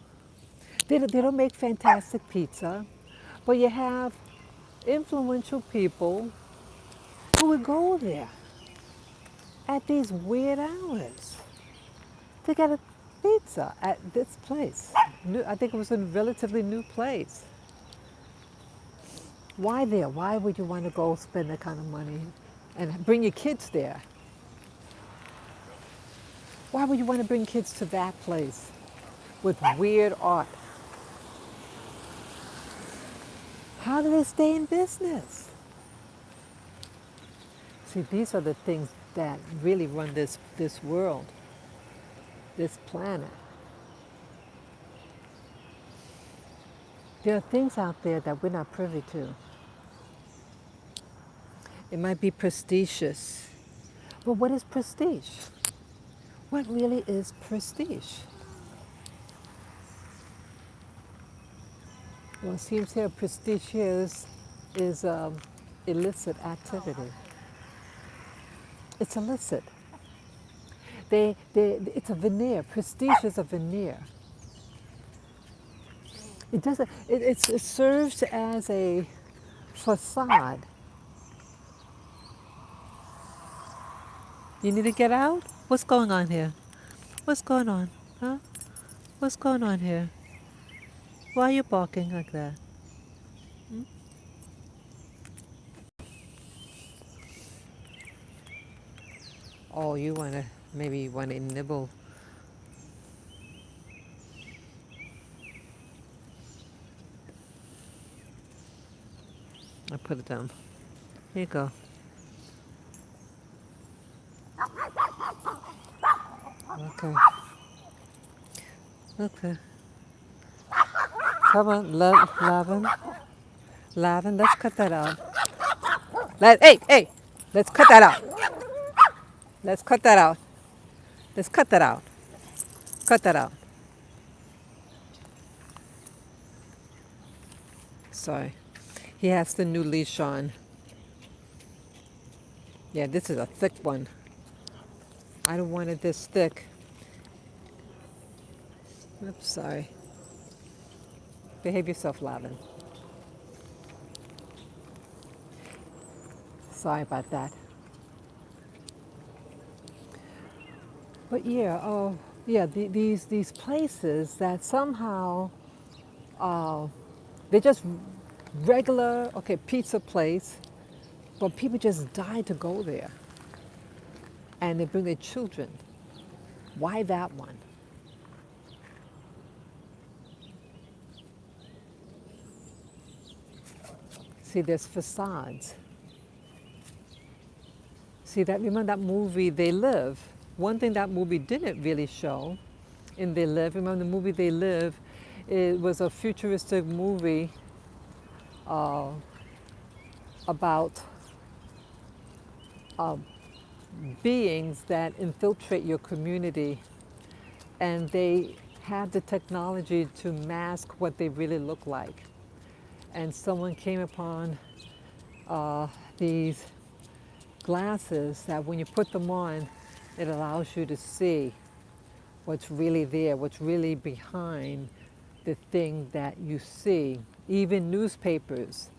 they don't make fantastic pizza, but you have influential people who would go there at these weird hours to get a pizza at this place. I think it was a relatively new place. Why there? Why would you want to go spend that kind of money and bring your kids there? Why would you want to bring kids to that place with weird art? How do they stay in business? See, these are the things that really run this world, this planet. There are things out there that we're not privy to. It might be prestigious. But what is prestige? What really is prestige? Well, it seems here prestige is illicit activity. It's illicit. It's a veneer. Prestige is a veneer. It doesn't. It serves as a facade. You need to get out? What's going on here? What's going on? Huh? What's going on here? Why are you barking like that? Oh, maybe you wanna nibble. I put it down. Here you go. Okay. Okay. Come on, Lavin. Lavin, let's cut that out. Hey! Let's cut that out. Let's cut that out. Let's cut that out. Cut that out. Sorry. He has the new leash on. Yeah, this is a thick one. I don't want it this thick. Oops, sorry. Behave yourself, Lavin. Sorry about that. But yeah, these places that somehow they're just regular, okay, pizza place, but people just die to go there, and they bring their children. Why that one? See, there's facades. See that? Remember that movie They Live? One thing that movie didn't really show in They Live. Remember the movie They Live? It was a futuristic movie about beings that infiltrate your community, and they have the technology to mask what they really look like. And someone came upon these glasses that when you put them on, it allows you to see what's really there, what's really behind the thing that you see. Even newspapers,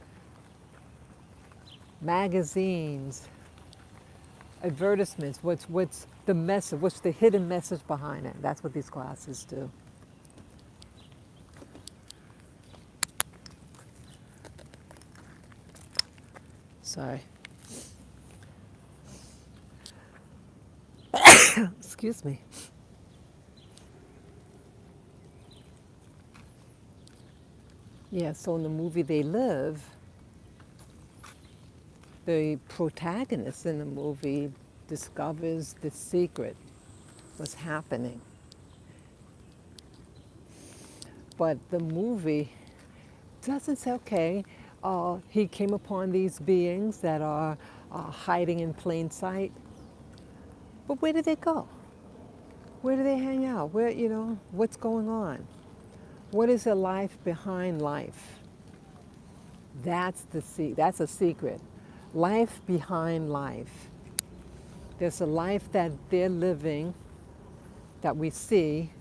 magazines, advertisements, what's the message, what's the hidden message behind it. That's what these glasses do. Sorry. Excuse me. Yeah, so in the movie They Live, the protagonist in the movie discovers the secret, what's happening. But the movie doesn't say, okay, he came upon these beings that are hiding in plain sight. But where did they go? Where do they hang out? Where, what's going on? What is the life behind life? That's a secret. Life behind life. There's a life that they're living that we see,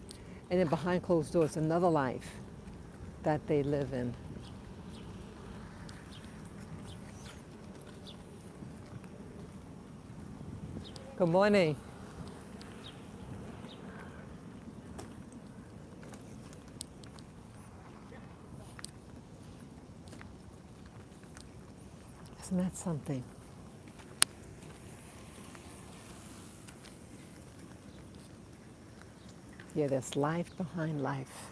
and then behind closed doors, another life that they live in. Good morning. Isn't that something? Yeah, there's life behind life.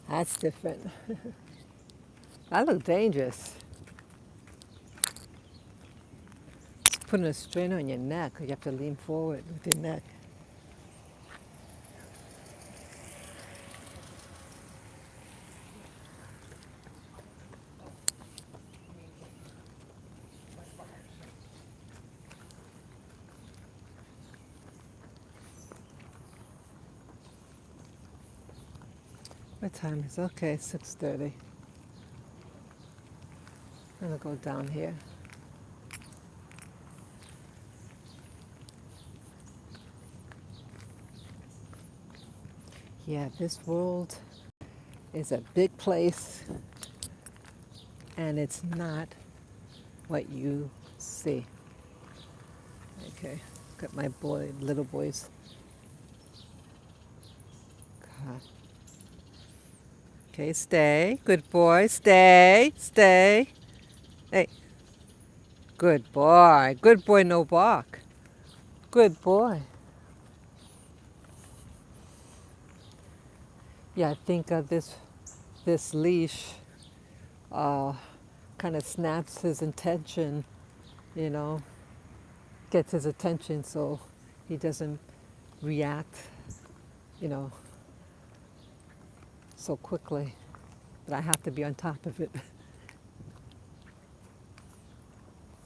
That's different. That looks dangerous. It's putting a strain on your neck. You have to lean forward with your neck. What time is it? Okay, 6:30. I'm gonna go down here. Yeah, this world is a big place, and it's not what you see. Okay, got my little boys. God. Okay, stay. Good boy. Stay. Stay. Hey. Good boy. Good boy, no bark. Good boy. Yeah, I think this leash kind of snaps his attention, you know, gets his attention so he doesn't react, you know, so quickly. But I have to be on top of it.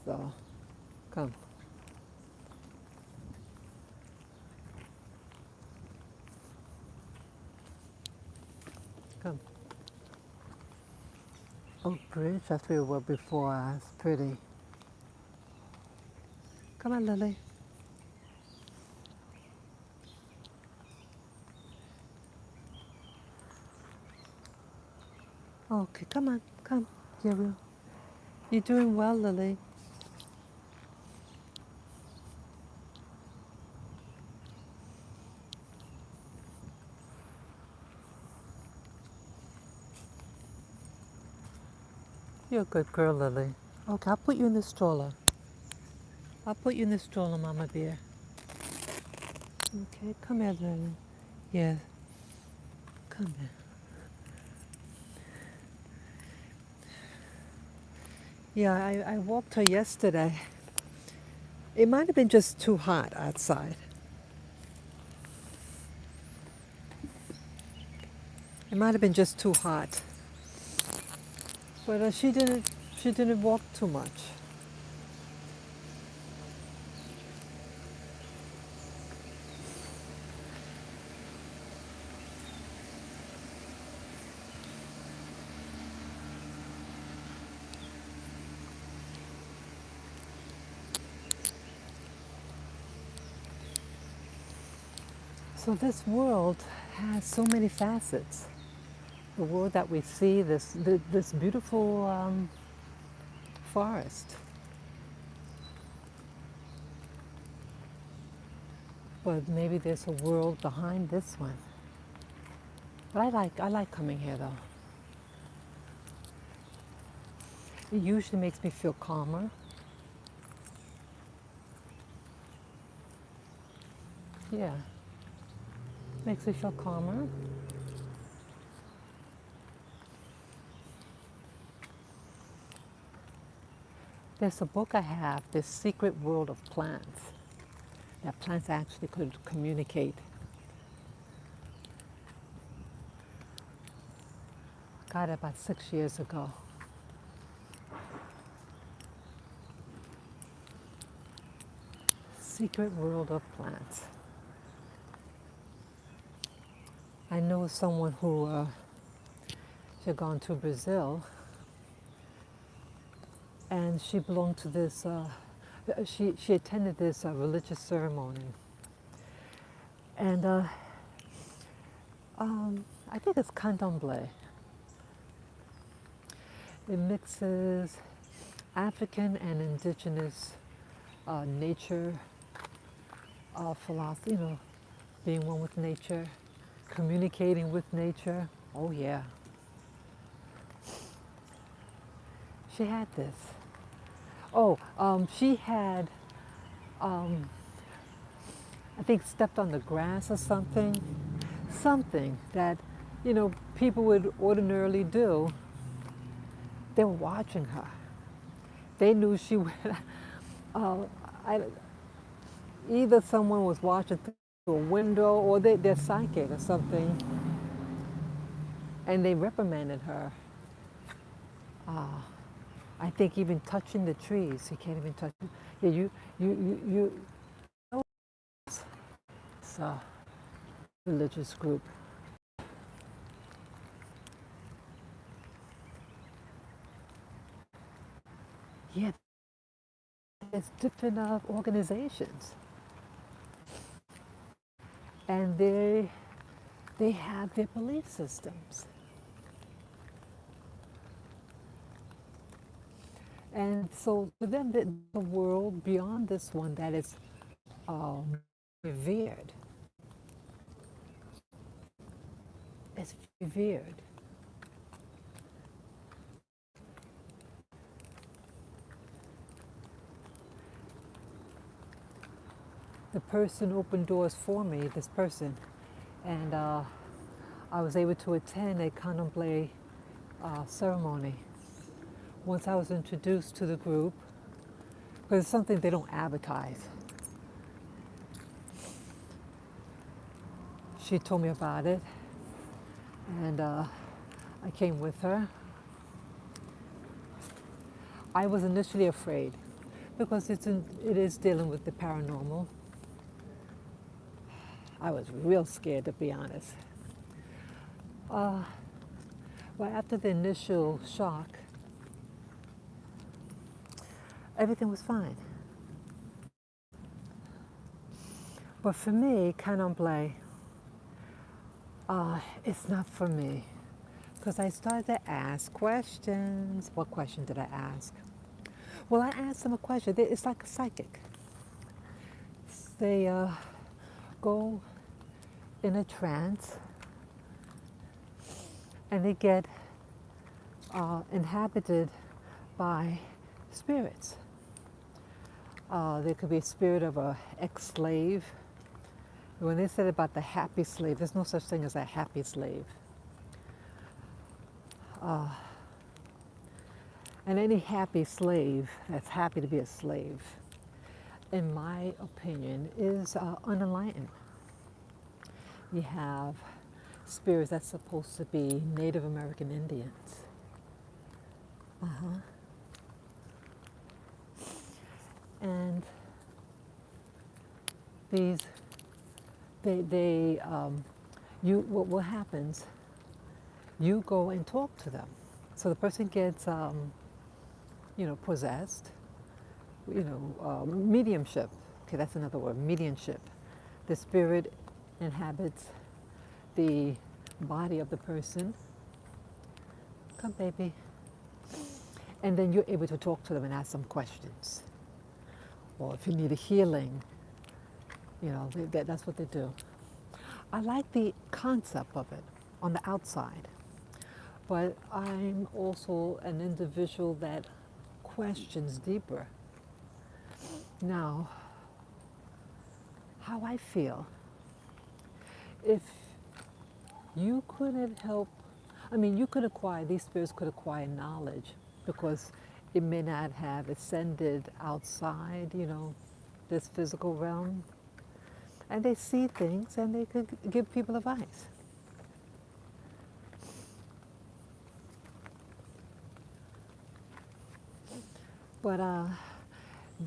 So, come. Come. Oak Bridge, that's where we were before. It's pretty. Come on, Lily. Okay, come on. Come. You're doing well, Lily. You're a good girl, Lily. Okay, I'll put you in the stroller. I'll put you in the stroller, Mama Bear. Okay, come here, Lily. Yeah, come here. Yeah, I walked her yesterday. It might have been just too hot outside. It might have been just too hot. But she didn't walk too much. So this world has so many facets. The world that we see, this beautiful forest. But maybe there's a world behind this one. But I like coming here though. It usually makes me feel calmer. Yeah, makes me feel calmer. There's a book I have, This Secret World of Plants. that plants actually could communicate. Got it about 6 years ago. Secret world of plants. I know someone who she had gone to Brazil, and she belonged to this. She attended this religious ceremony, and I think it's candomblé. It mixes African and indigenous nature, philosophy. You know, being one with nature, communicating with nature. Oh yeah. She had this. Oh, she had, I think, stepped on the grass or something. Something that, you know, people would ordinarily do. They were watching her. They knew she would. Uh, I, either someone was watching through a window or they're psychic or something, and they reprimanded her. I think even touching the trees, you can't even touch. Yeah, you. It's a religious group. Yeah, there's different organizations, and they have their belief systems, and so for them, the world beyond this one that is revered. It's revered. The person opened doors for me, this person, and I was able to attend a candomblé ceremony. Once I was introduced to the group, because it's something they don't advertise. She told me about it, and I came with her. I was initially afraid because it is dealing with the paranormal. I was real scared, to be honest. Well, after the initial shock, everything was fine. But for me, candomblé, it's not for me. Because I started to ask questions. What question did I ask? Well, I asked them a question. It's like a psychic. They go in a trance and they get inhabited by spirits. There could be a spirit of an ex-slave. When they said about the happy slave, there's no such thing as a happy slave. And any happy slave that's happy to be a slave, in my opinion, is unenlightened. You have spirits that's supposed to be Native American Indians. And these, what happens, you go and talk to them. So the person gets, possessed, mediumship. Okay, that's another word, mediumship. The spirit inhabits the body of the person. Come, baby. And then you're able to talk to them and ask them questions. Or if you need a healing, that's what they do. I like the concept of it on the outside, but I'm also an individual that questions deeper. Now, how I feel, if you couldn't help, you could acquire, these spirits could acquire knowledge because it may not have ascended outside, this physical realm. and they see things and they could give people advice. But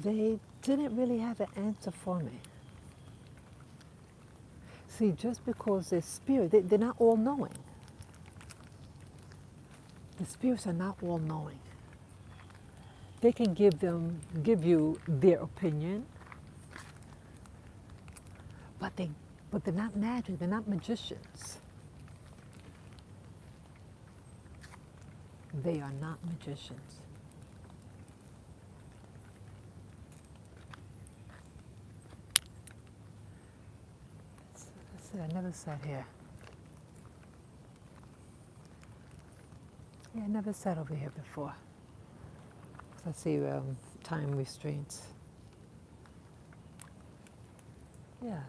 they didn't really have an answer for me. See, just because they're spirit, they're not all knowing. The spirits are not all knowing. They can give you their opinion, but they're not magic. They're not magicians. They are not magicians. I never sat here. Yeah, I never sat over here before. I see time restraints. Yeah.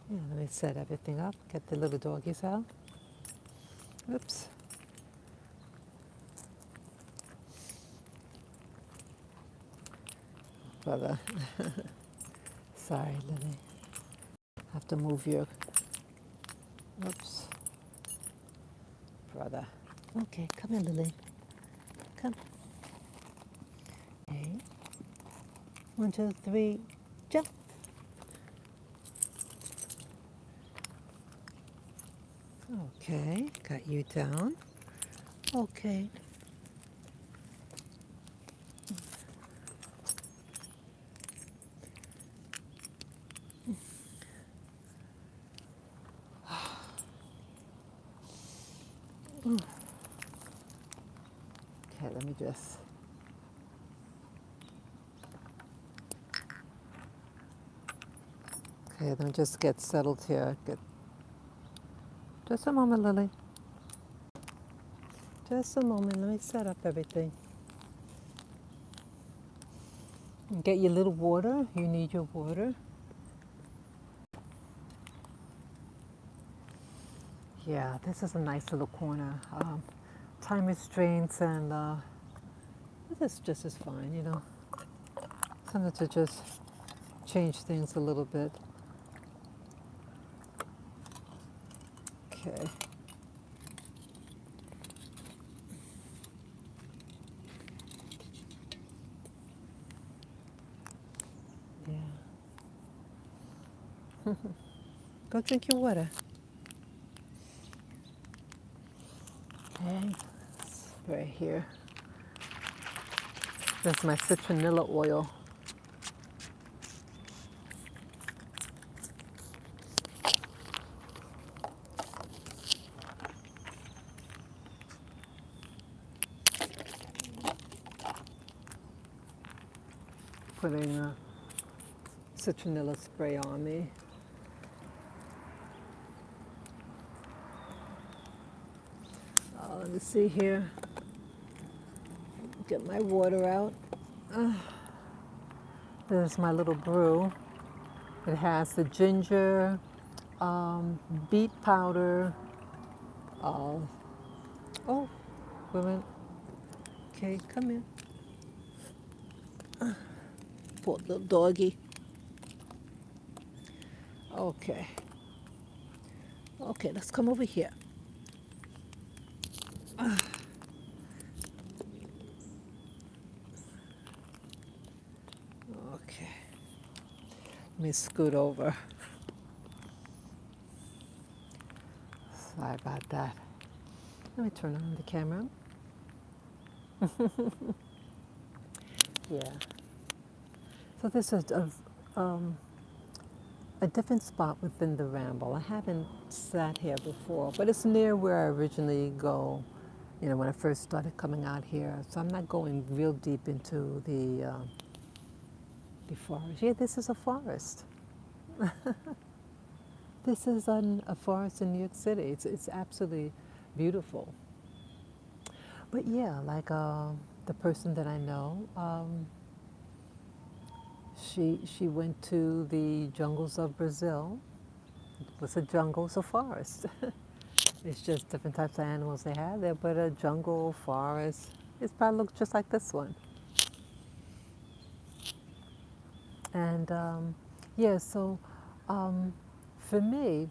Yeah, let me set everything up, get the little doggies out. Oops. Brother. Sorry, Lily. Have to move your. Oops. Brother. Okay, come here, Lily. Come. Okay. 1, 2, 3, jump. Okay, got you down. Okay. Okay, let me just. Okay, let me just get settled here. Just a moment, Lily. Just a moment. Let me set up everything. Get your little water. You need your water. Yeah, this is a nice little corner. Time restraints and this is just as fine, you know. Something to just change things a little bit. Okay. Yeah. Go drink your water. Okay. Right here. This is my citronella oil. Putting a citronella spray on me. Let me see here. Get my water out. There's my little brew. It has the ginger, beet powder. Oh, wait a minute. Okay, come here. Poor little doggy. Okay. Okay, let's come over here. Okay. Let me scoot over. Sorry about that. Let me turn on the camera. Yeah. So this is a different spot within the Ramble. I haven't sat here before, but it's near where I originally go, you know, when I first started coming out here. So I'm not going real deep into the forest. Yeah, this is a forest. This is a forest in New York City. It's absolutely beautiful. But yeah, like the person that I know, she went to the jungles of Brazil. What's a jungle? It's a forest. It's just different types of animals they have there, but a jungle, forest, it probably looks just like this one. And yeah, so um, for me,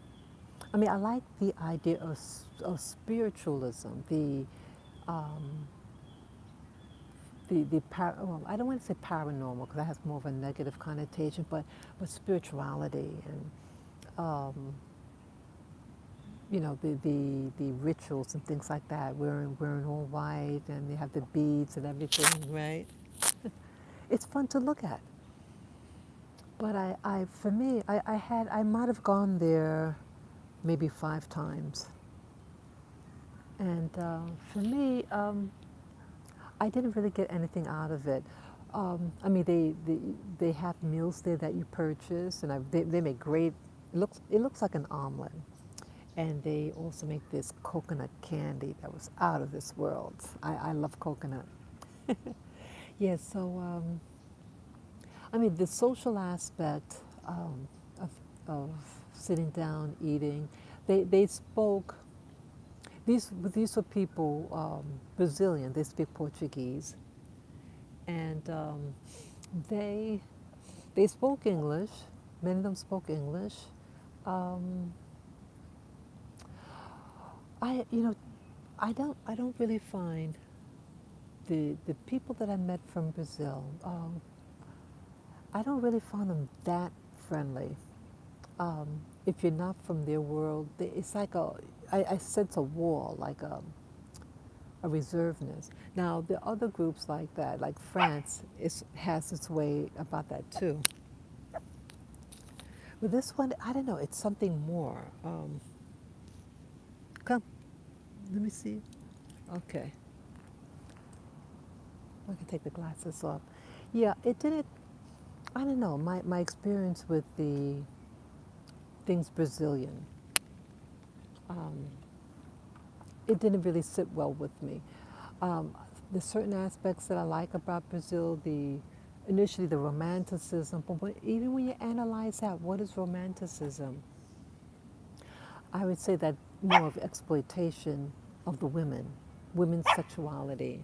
I mean, I like the idea of spiritualism, um, well, I don't want to say paranormal because that has more of a negative connotation, but spirituality and um, you know the rituals and things like that. Wearing all white and they have the beads and everything, right? It's fun to look at. But for me, I might have gone there maybe 5 times, and for me, I didn't really get anything out of it. I mean, they have meals there that you purchase, and they make great. It looks like an omelet, and they also make this coconut candy that was out of this world. I love coconut. Yeah, so I mean, the social aspect of, of sitting down, eating, they spoke, these were people, Brazilian, they speak Portuguese, and they, they spoke English, many of them spoke English. Um, you know, I don't really find the people that I met from Brazil, I don't really find them that friendly. If you're not from their world, it's like I sense a wall, like a reservedness. Now, there are other groups like that, like France has its way about that too. But this one, I don't know, it's something more. Come, let me see. Okay, I can take the glasses off. Yeah, it didn't, I don't know, my experience with the things Brazilian, um, it didn't really sit well with me. Um, there's certain aspects that I like about Brazil, initially the romanticism, but even when you analyze that, what is romanticism? I would say that more of exploitation of the women, women's sexuality.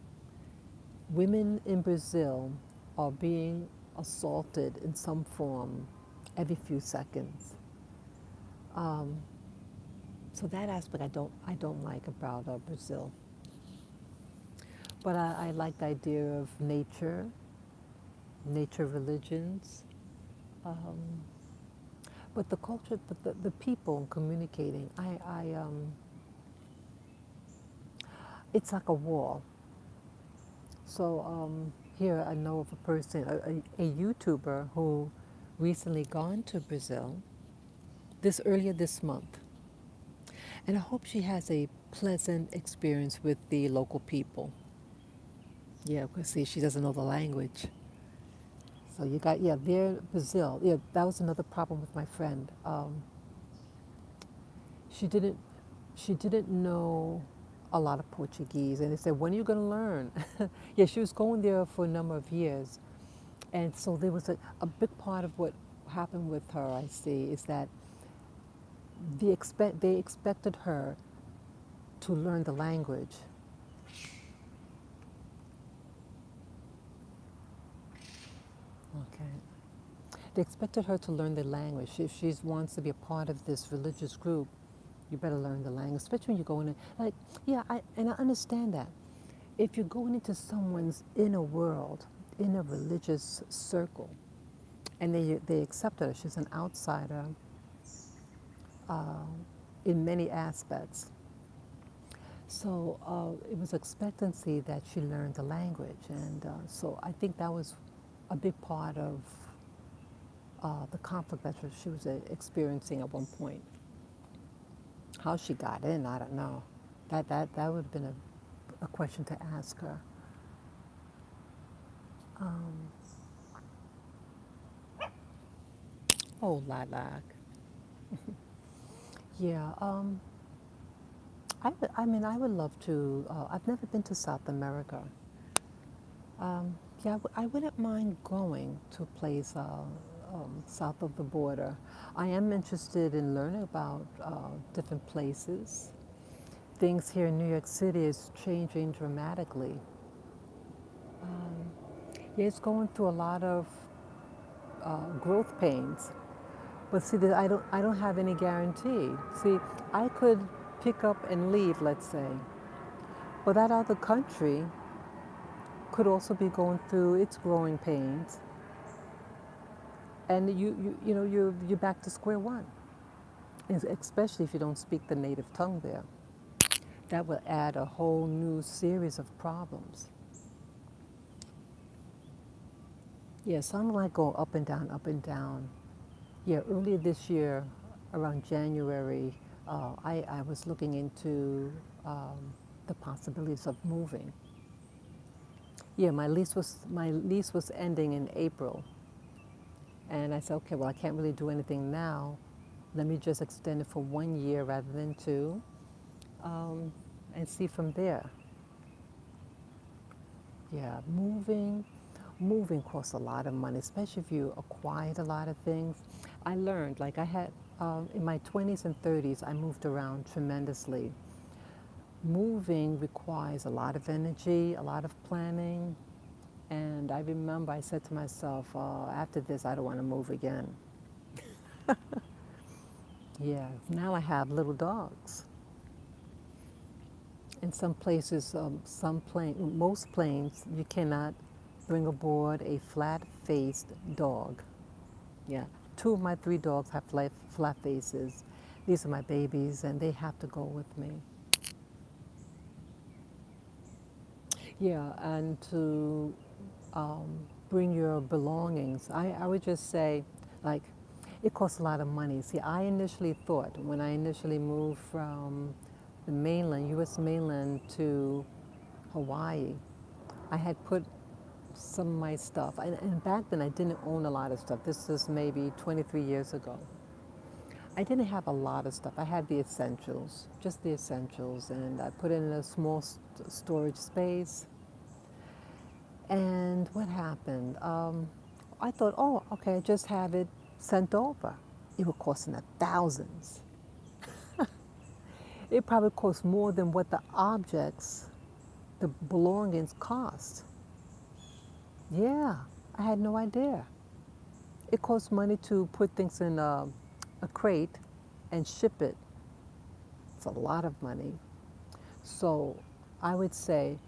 Women in Brazil are being assaulted in some form every few seconds. Um, so that aspect I don't like about Brazil. But I like the idea of nature religions, um, but the culture, but the people communicating. It's like a wall. So here I know of a person, a YouTuber who recently gone to Brazil earlier this month, and I hope she has a pleasant experience with the local people. Yeah, because see, she doesn't know the language. So you got, yeah, there, Brazil. Yeah, that was another problem with my friend. She didn't, she didn't know a lot of Portuguese, and they said, "When are you going to learn?" Yeah, she was going there for a number of years, and so there was a big part of what happened with her. I see is that they expected her to learn the language. Okay. They expected her to learn the language. If she wants to be a part of this religious group, you better learn the language, especially when you're going in. Like, yeah, and I understand that. If you're going into someone's inner world, in a religious circle, and they accept her, she's an outsider uh, in many aspects. So it was expectancy that she learned the language, and so I think that was a big part of the conflict that she was experiencing at one point. How she got in, I don't know. That would have been a question to ask her. Um, oh, Lilac. Yeah. I mean, I would love to. I've never been to South America. Yeah, I wouldn't mind going to a place south of the border. I am interested in learning about different places. Things here in New York City is changing dramatically. Yeah, it's going through a lot of growth pains. But see, I don't have any guarantee. See, I could pick up and leave, let's say, but that other country could also be going through its growing pains, and you're back to square one. Especially if you don't speak the native tongue there, that will add a whole new series of problems. Yeah, so I'm like going up and down, up and down. Yeah, earlier this year, around January, I was looking into the possibilities of moving. Yeah, my lease was ending in April, and I said, okay, well, I can't really do anything now. Let me just extend it for 1 year rather than two, um, and see from there. Yeah, moving costs a lot of money, especially if you acquired a lot of things. I learned, like I had, in my 20s and 30s, I moved around tremendously. Moving requires a lot of energy, a lot of planning. And I remember I said to myself, after this, I don't want to move again. Yeah, now I have little dogs. In some places, most planes, you cannot bring aboard a flat-faced dog. Yeah, two of my three dogs have flat faces. These are my babies, and they have to go with me. Yeah, and to bring your belongings. I would just say, like, it costs a lot of money. See, I initially thought when I initially moved from the mainland, U.S. mainland to Hawaii, I had put some of my stuff, and back then I didn't own a lot of stuff. This is maybe 23 years ago. I didn't have a lot of stuff. I had the essentials, just the essentials, and I put it in a small storage space. And what happened? I thought, oh, okay, just have it sent over. It would cost in the thousands. It probably cost more than what the objects, the belongings cost. Yeah, I had no idea. It costs money to put things in a crate and ship it. It's a lot of money. So I would say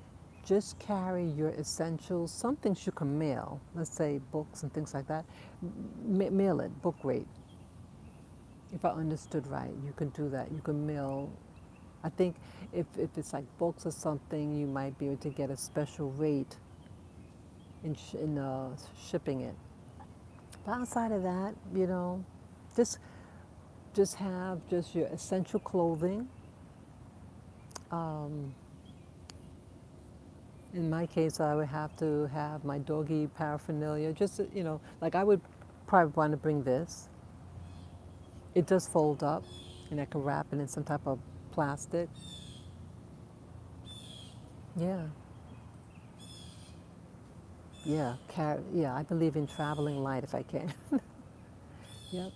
just carry your essentials, some things you can mail, let's say books and things like that. Mail it, book rate. If I understood right, you can do that. You can mail. I think if it's like books or something, you might be able to get a special rate in shipping it. But outside of that, just just have just your essential clothing. Um, in my case, I would have to have my doggy paraphernalia. Just like I would probably want to bring this. It does fold up, and I can wrap it in some type of plastic. Yeah, yeah, yeah. I believe in traveling light if I can. Yep.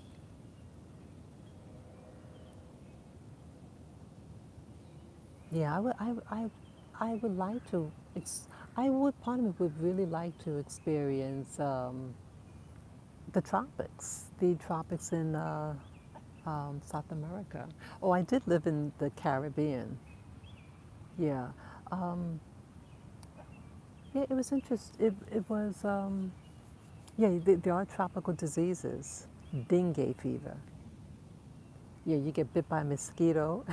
Yeah, I would like to. I would. Part of me would really like to experience the tropics in South America. Oh, I did live in the Caribbean. Yeah. Um, yeah, it was interesting. It was, yeah, there are tropical diseases. Dengue fever. Yeah, you get bit by a mosquito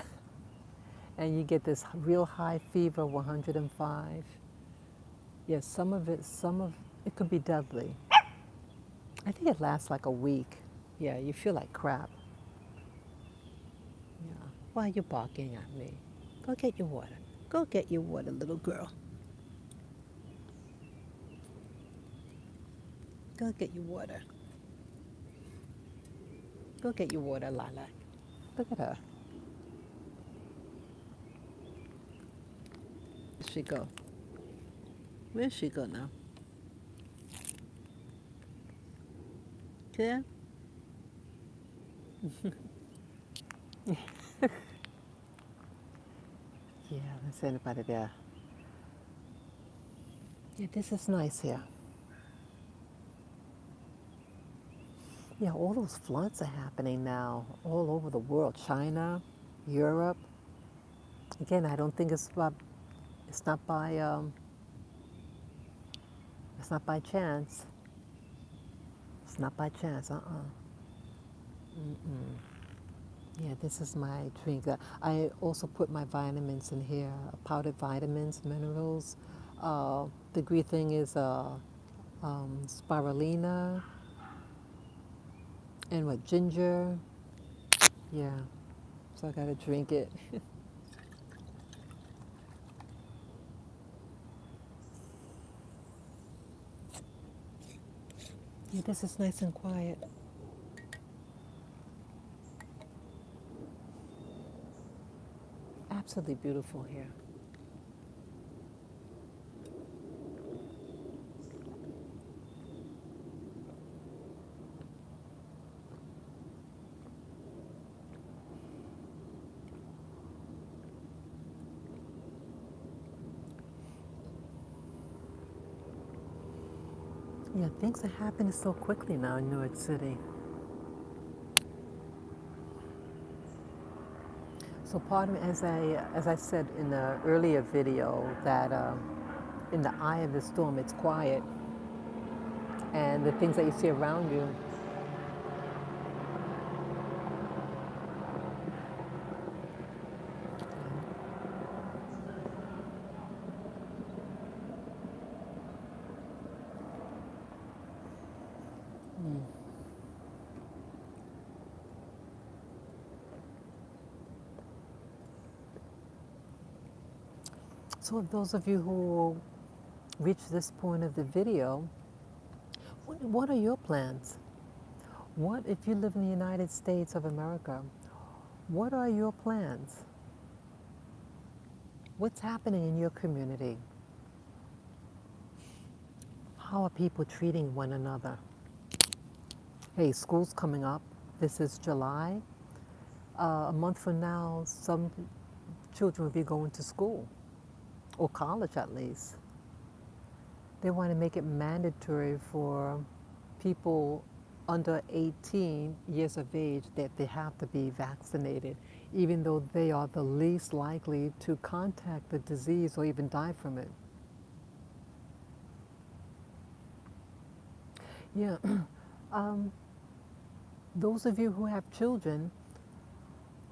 and you get this real high fever, 105. Yeah, some of it could be deadly. I think it lasts like a week. Yeah, you feel like crap. Yeah. Why are you barking at me? Go get your water. Go get your water, little girl. Go get your water. Go get your water, Lala. Look at her. Where'd she go? Where'd she go now? Yeah? Yeah, there's anybody there. Yeah, this is nice here. Yeah, all those floods are happening now all over the world. China, Europe. Again, I don't think it's not by it's not by chance. It's not by chance. Yeah, this is my drink. I also put my vitamins in here, powdered vitamins, minerals. The green thing is spirulina and what, ginger. Yeah, so I gotta drink it. Yeah, this is nice and quiet. Absolutely beautiful here. Yeah, things are happening so quickly now in New York City. So part of, as I said in the earlier video, that in the eye of the storm, it's quiet, and the things that you see around you. So, if those of you who reach this point of the video, what are your plans? What if you live in the United States of America? What are your plans? What's happening in your community? How are people treating one another? Hey, school's coming up. This is July. A month from now, some children will be going to school, or college at least. They want to make it mandatory for people under 18 years of age that they have to be vaccinated, even though they are the least likely to contact the disease or even die from it. Yeah, those of you who have children,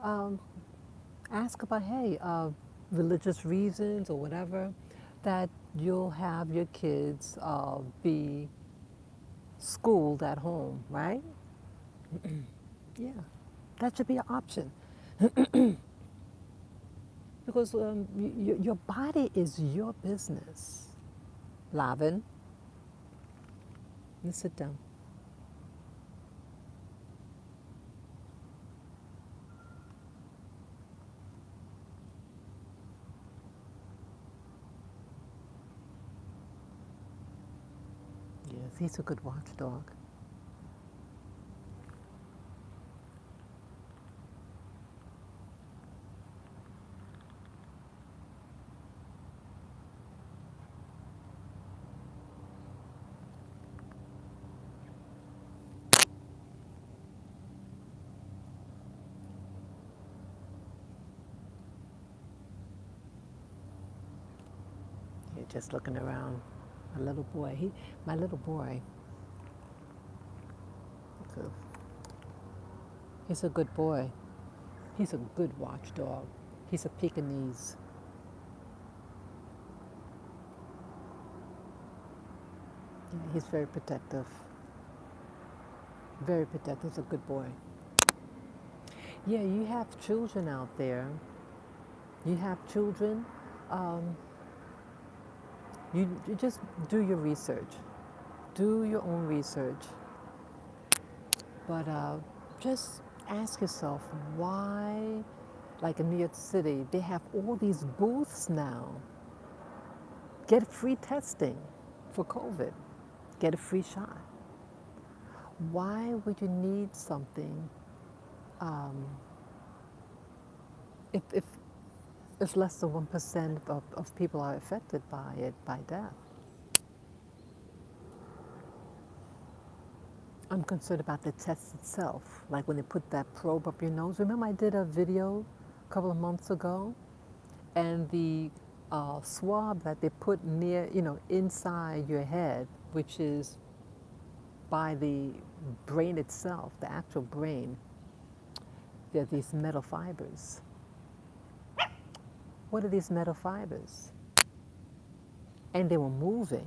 um, ask about, hey, religious reasons or whatever, that you'll have your kids be schooled at home, right? Yeah, that should be an option because your body is your business. Lavin, let's sit down. Yes, he's a good watchdog. You're just looking around. My little boy, so he's a good boy. He's a good watchdog. He's a Pekingese. Yeah, he's very protective. Very protective. He's a good boy. Yeah, you have children out there. You have children. Um, you just do your research. Do your own research. But just ask yourself why, like in New York City, they have all these booths now. Get free testing for COVID. Get a free shot. Why would you need something um, if less than 1% of people are affected by it by death? I'm concerned about the test itself. Like when they put that probe up your nose. Remember, I did a video a couple of months ago, and the swab that they put near, inside your head, which is by the brain itself, the actual brain, there are these metal fibers. What are these metal fibers? And they were moving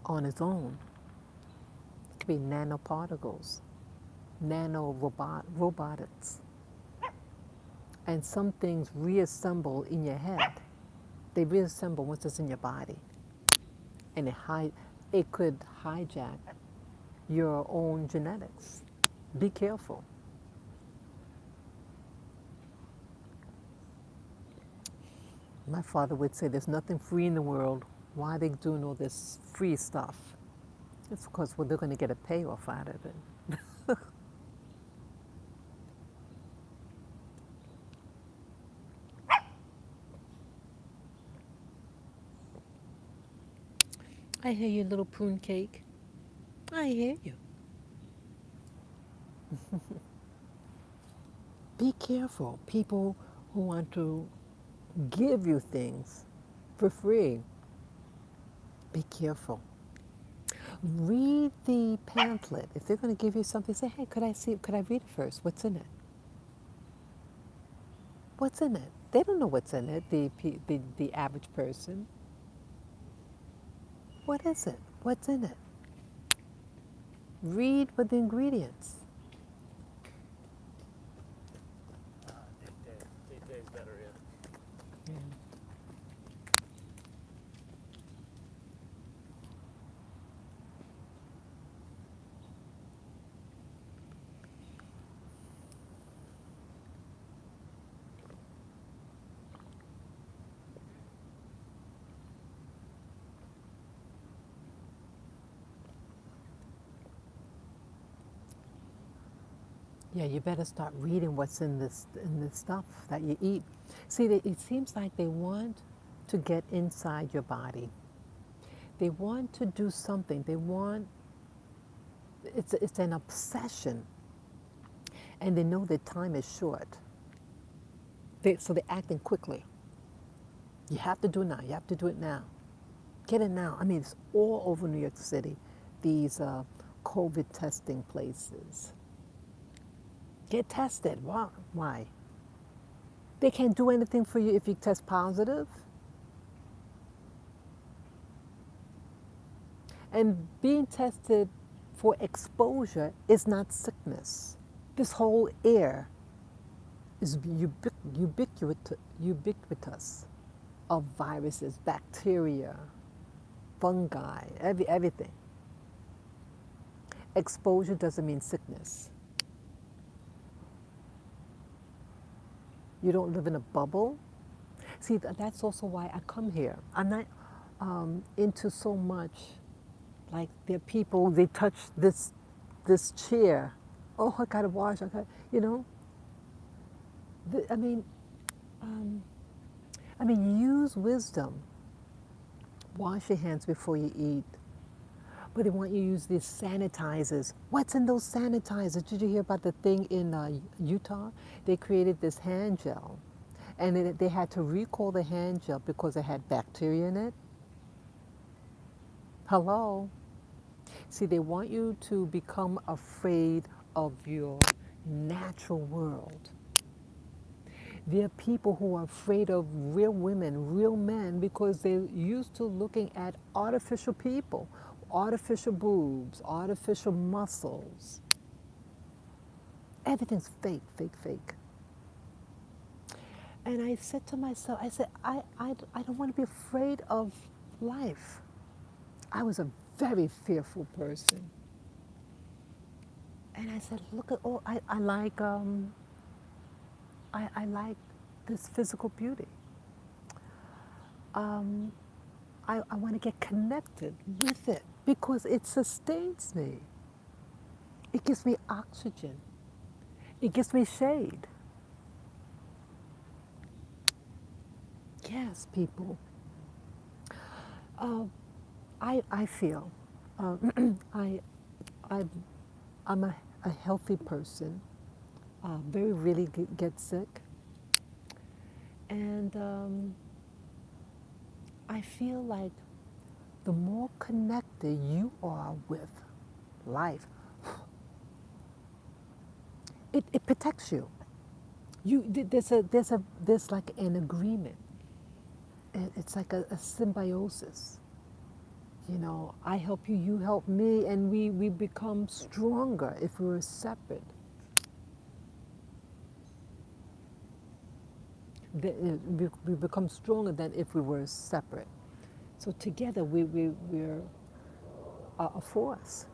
on its own. It could be nanoparticles, robotics. And some things reassemble in your head. They reassemble once it's in your body. And it could hijack your own genetics. Be careful. My father would say there's nothing free in the world. Why are they doing all this free stuff? It's because they're going to get a payoff out of it. I hear you, little prune cake. I hear you. Be careful. People who want to give you things for free. Be careful. Read the pamphlet. If they're going to give you something, say, hey, could I read it first? What's in it? What's in it? They don't know what's in it, the average person. What is it? What's in it? Read what the ingredients. Tastes better, yeah. Yeah. Yeah, you better start reading what's in this stuff that you eat. See, it seems like they want to get inside your body. They want to do something. It's an obsession, and they know that time is short. So they're acting quickly. You have to do it now. You have to do it now. Get it now. I mean, it's all over New York City. These COVID testing places. Get tested. Why? They can't do anything for you if you test positive. And being tested for exposure is not sickness. This whole air is ubiquitous of viruses, bacteria, fungi, everything. Exposure doesn't mean sickness. You don't live in a bubble. See, that's also why I come here. I'm not into so much, like there are people, they touch this chair. Oh, I gotta wash. I mean, use wisdom. Wash your hands before you eat. But they want you to use these sanitizers. What's in those sanitizers? Did you hear about the thing in Utah? They created this hand gel, and they had to recall the hand gel because it had bacteria in it. Hello? See, they want you to become afraid of your natural world. There are people who are afraid of real women, real men, because they're used to looking at artificial people, artificial boobs, artificial muscles. Everything's fake, fake, fake. And I said to myself, I don't want to be afraid of life. I was a very fearful person. And I said, look at all, I like this physical beauty. I want to get connected with it because it sustains me. It gives me oxygen. It gives me shade. Yes, people. I feel I I'm a healthy person, very rarely get sick, and I feel like the more connected you are with life, it protects you. There's like an agreement. It's like a symbiosis. You know, I help you, you help me, and we become stronger if we were separate. We become stronger than if we were separate. So together we're a force.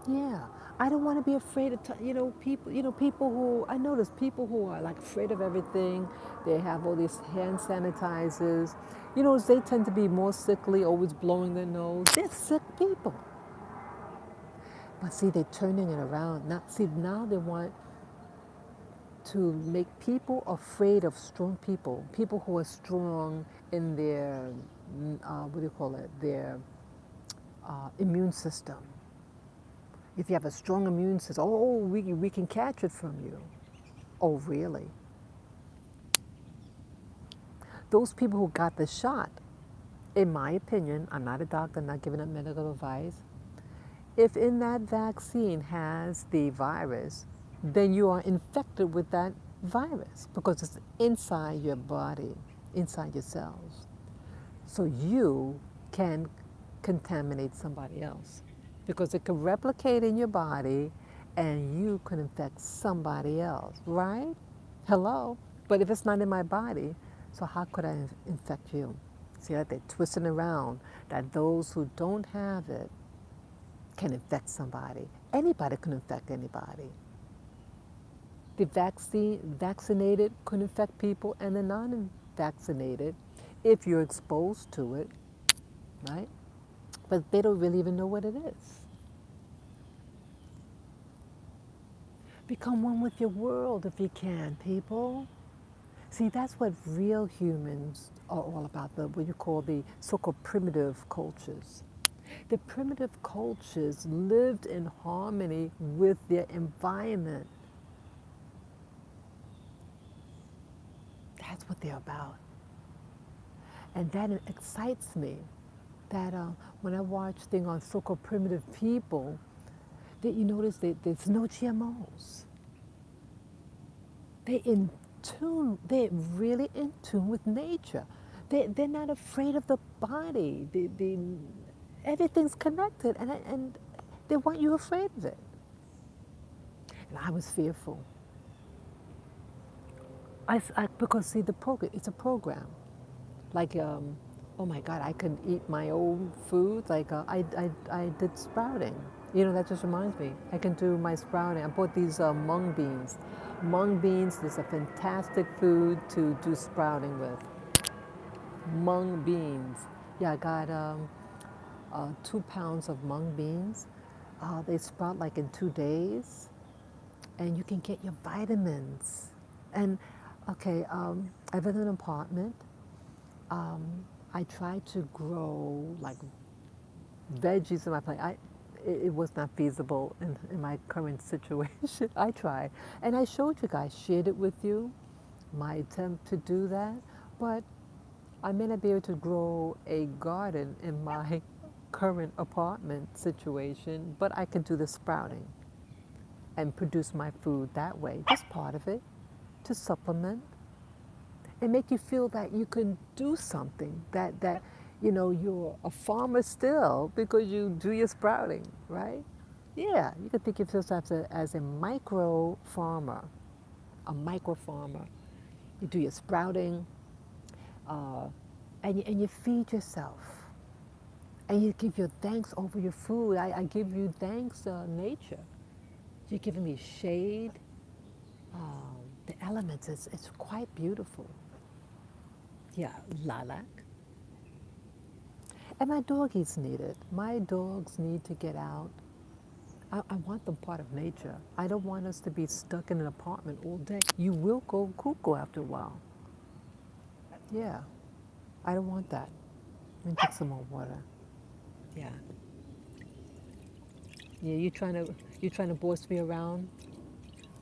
Yeah, I don't want to be afraid of, people, people who, I notice people who are like afraid of everything. They have all these hand sanitizers. They tend to be more sickly, always blowing their nose. They're sick people. But see, they're turning it around. Now they want to make people afraid of strong people, people who are strong in their, what do you call it, their immune system. If you have a strong immune system, oh, we can catch it from you. Oh, really? Those people who got the shot, in my opinion, I'm not a doctor, I'm not giving up medical advice. If in that vaccine has the virus, then you are infected with that virus because it's inside your body, inside your cells. So you can contaminate somebody else because it can replicate in your body and you can infect somebody else, right? Hello? But if it's not in my body, so how could I infect you? See that they're twisting around that those who don't have it can infect somebody. Anybody can infect anybody. The vaccinated can infect people and the non-vaccinated if you're exposed to it, right? But they don't really even know what it is. Become one with your world if you can, people. See, that's what real humans are all about, what you call the so-called primitive cultures. The primitive cultures lived in harmony with their environment. That's what they're about. And that excites me. That when I watch things on so-called primitive people, that you notice that there's no GMOs. They in tune. They're really in tune with nature. They're not afraid of the body. Everything's connected, and they want you afraid of it. And I was fearful. Because see, the program, it's a program. Like, oh my God, I can eat my own food. Like, I did sprouting. That just reminds me. I can do my sprouting. I bought these mung beans. Mung beans is a fantastic food to do sprouting with. Mung beans. Yeah, I got 2 pounds of mung beans. They sprout like in 2 days, and you can get your vitamins. And okay, I live in an apartment. I tried to grow like veggies in my plant. It was not feasible in my current situation. I tried, and I showed you guys, shared it with you, my attempt to do that. But I may not be able to grow a garden in my current apartment situation, but I can do the sprouting and produce my food that way. Just part of it to supplement and make you feel that you can do something, that you're a farmer still because you do your sprouting, right? Yeah, you can think of yourself as a micro farmer, a micro farmer. You do your sprouting, uh, and you feed yourself, and you give your thanks over your food. I give you thanks, nature. You're giving me shade, the elements. It's quite beautiful. Yeah, lilac. And my doggies need it. My dogs need to get out. I want them part of nature. I don't want us to be stuck in an apartment all day. You will go cuckoo after a while. Yeah, I don't want that. Let me drink some more water. Yeah. Yeah, you trying to boss me around.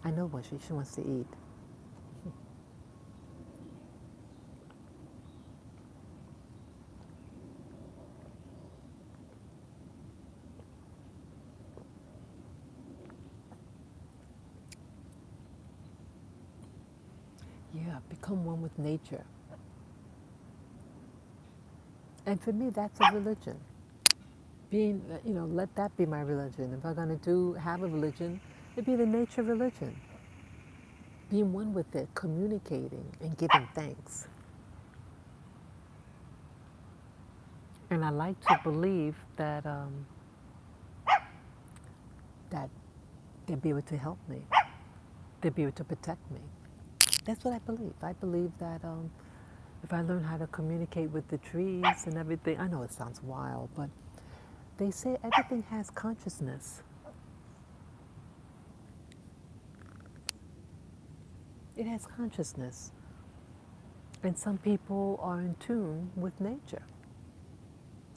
I know what she wants to eat. Yeah, become one with nature. And for me, that's a religion. Being, let that be my religion. If I'm going to have a religion, it'd be the nature religion. Being one with it, communicating and giving thanks. And I like to believe that they'll be able to help me. They'll be able to protect me. That's what I believe. I believe that if I learn how to communicate with the trees and everything, I know it sounds wild, but they say everything has consciousness. It has consciousness. And some people are in tune with nature.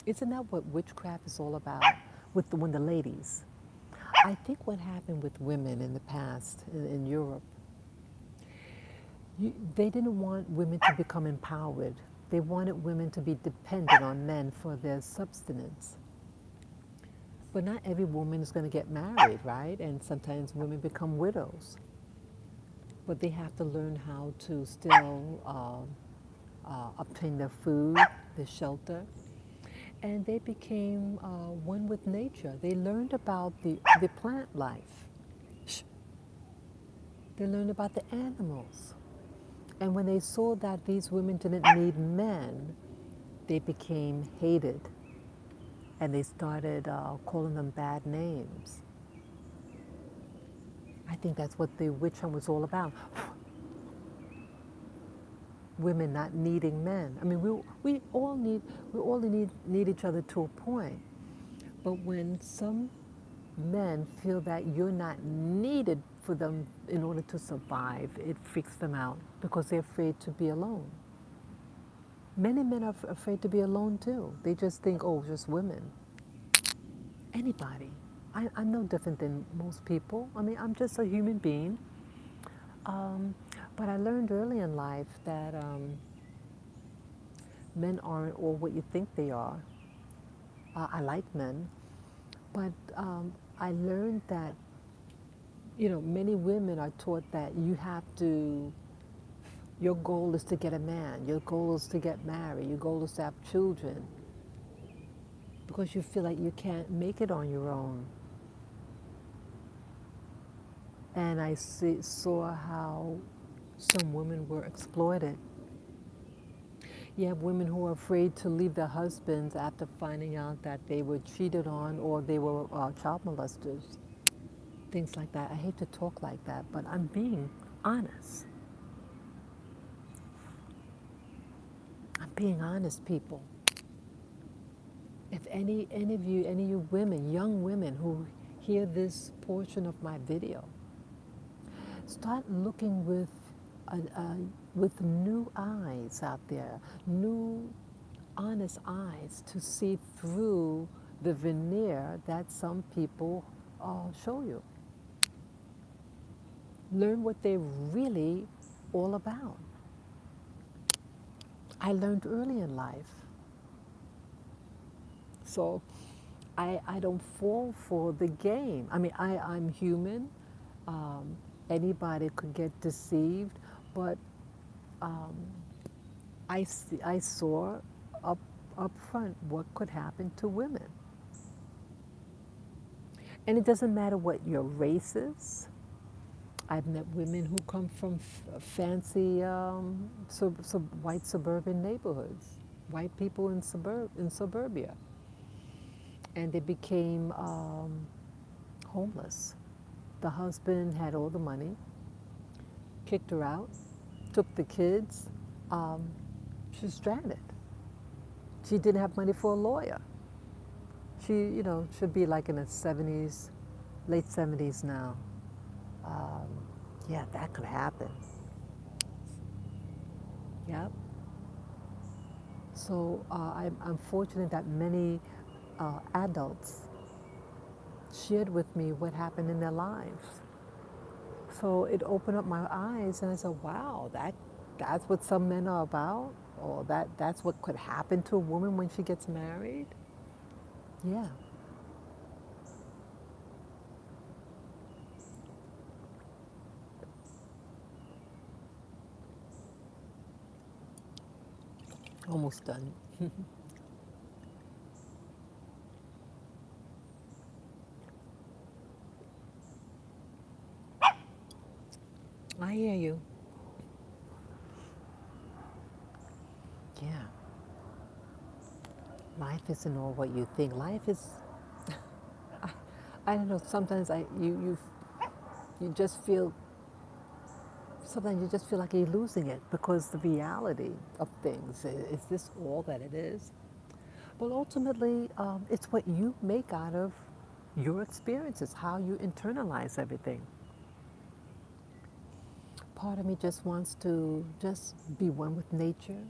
Isn't that what witchcraft is all about? With when the ladies. I think what happened with women in the past in Europe, they didn't want women to become empowered. They wanted women to be dependent on men for their subsistence. But not every woman is going to get married, right? And sometimes women become widows. But they have to learn how to still obtain their food, their shelter. And they became one with nature. They learned about the plant life. They learned about the animals. And when they saw that these women didn't need men, they became hated. And they started calling them bad names. I think that's what the witch hunt was all about. Women not needing men. I mean, we all need each other to a point. But when some men feel that you're not needed for them in order to survive, it freaks them out because they're afraid to be alone. Many men are afraid to be alone too. They just think, oh, just women. Anybody. I'm no different than most people. I mean, I'm just a human being. Um, but I learned early in life that men aren't all what you think they are. I like men, but I learned that many women are taught that you have to. Your goal is to get a man. Your goal is to get married. Your goal is to have children, because you feel like you can't make it on your own. And saw how some women were exploited. You have women who are afraid to leave their husbands after finding out that they were cheated on or they were child molesters. Things like that. I hate to talk like that, but I'm being honest. I'm being honest, people. If any of you women, young women who hear this portion of my video, start looking with new eyes out there, new honest eyes to see through the veneer that some people show you. Learn what they're really all about. I learned early in life. So I don't fall for the game. I mean, I'm human. Um, Anybody could get deceived, but um, I saw up front what could happen to women. And it doesn't matter what your race is. I've met women who come from fancy white suburban neighborhoods, white people in suburbia, and they became homeless. The husband had all the money, kicked her out, took the kids. Um, she's stranded. She didn't have money for a lawyer. She, should be like in her 70s, late 70s now. Um, yeah, that could happen. Yep. So I'm fortunate that many adults shared with me what happened in their lives. So it opened up my eyes, and I said, wow, that's what some men are about, or that's what could happen to a woman when she gets married. Yeah. Almost done. I hear you. Yeah. Life isn't all what you think. Life is, I don't know, sometimes you just feel, sometimes you just feel like you're losing it because the reality of things, is this all that it is? But ultimately, it's what you make out of your experiences, how you internalize everything. Part of me just wants to just be one with nature,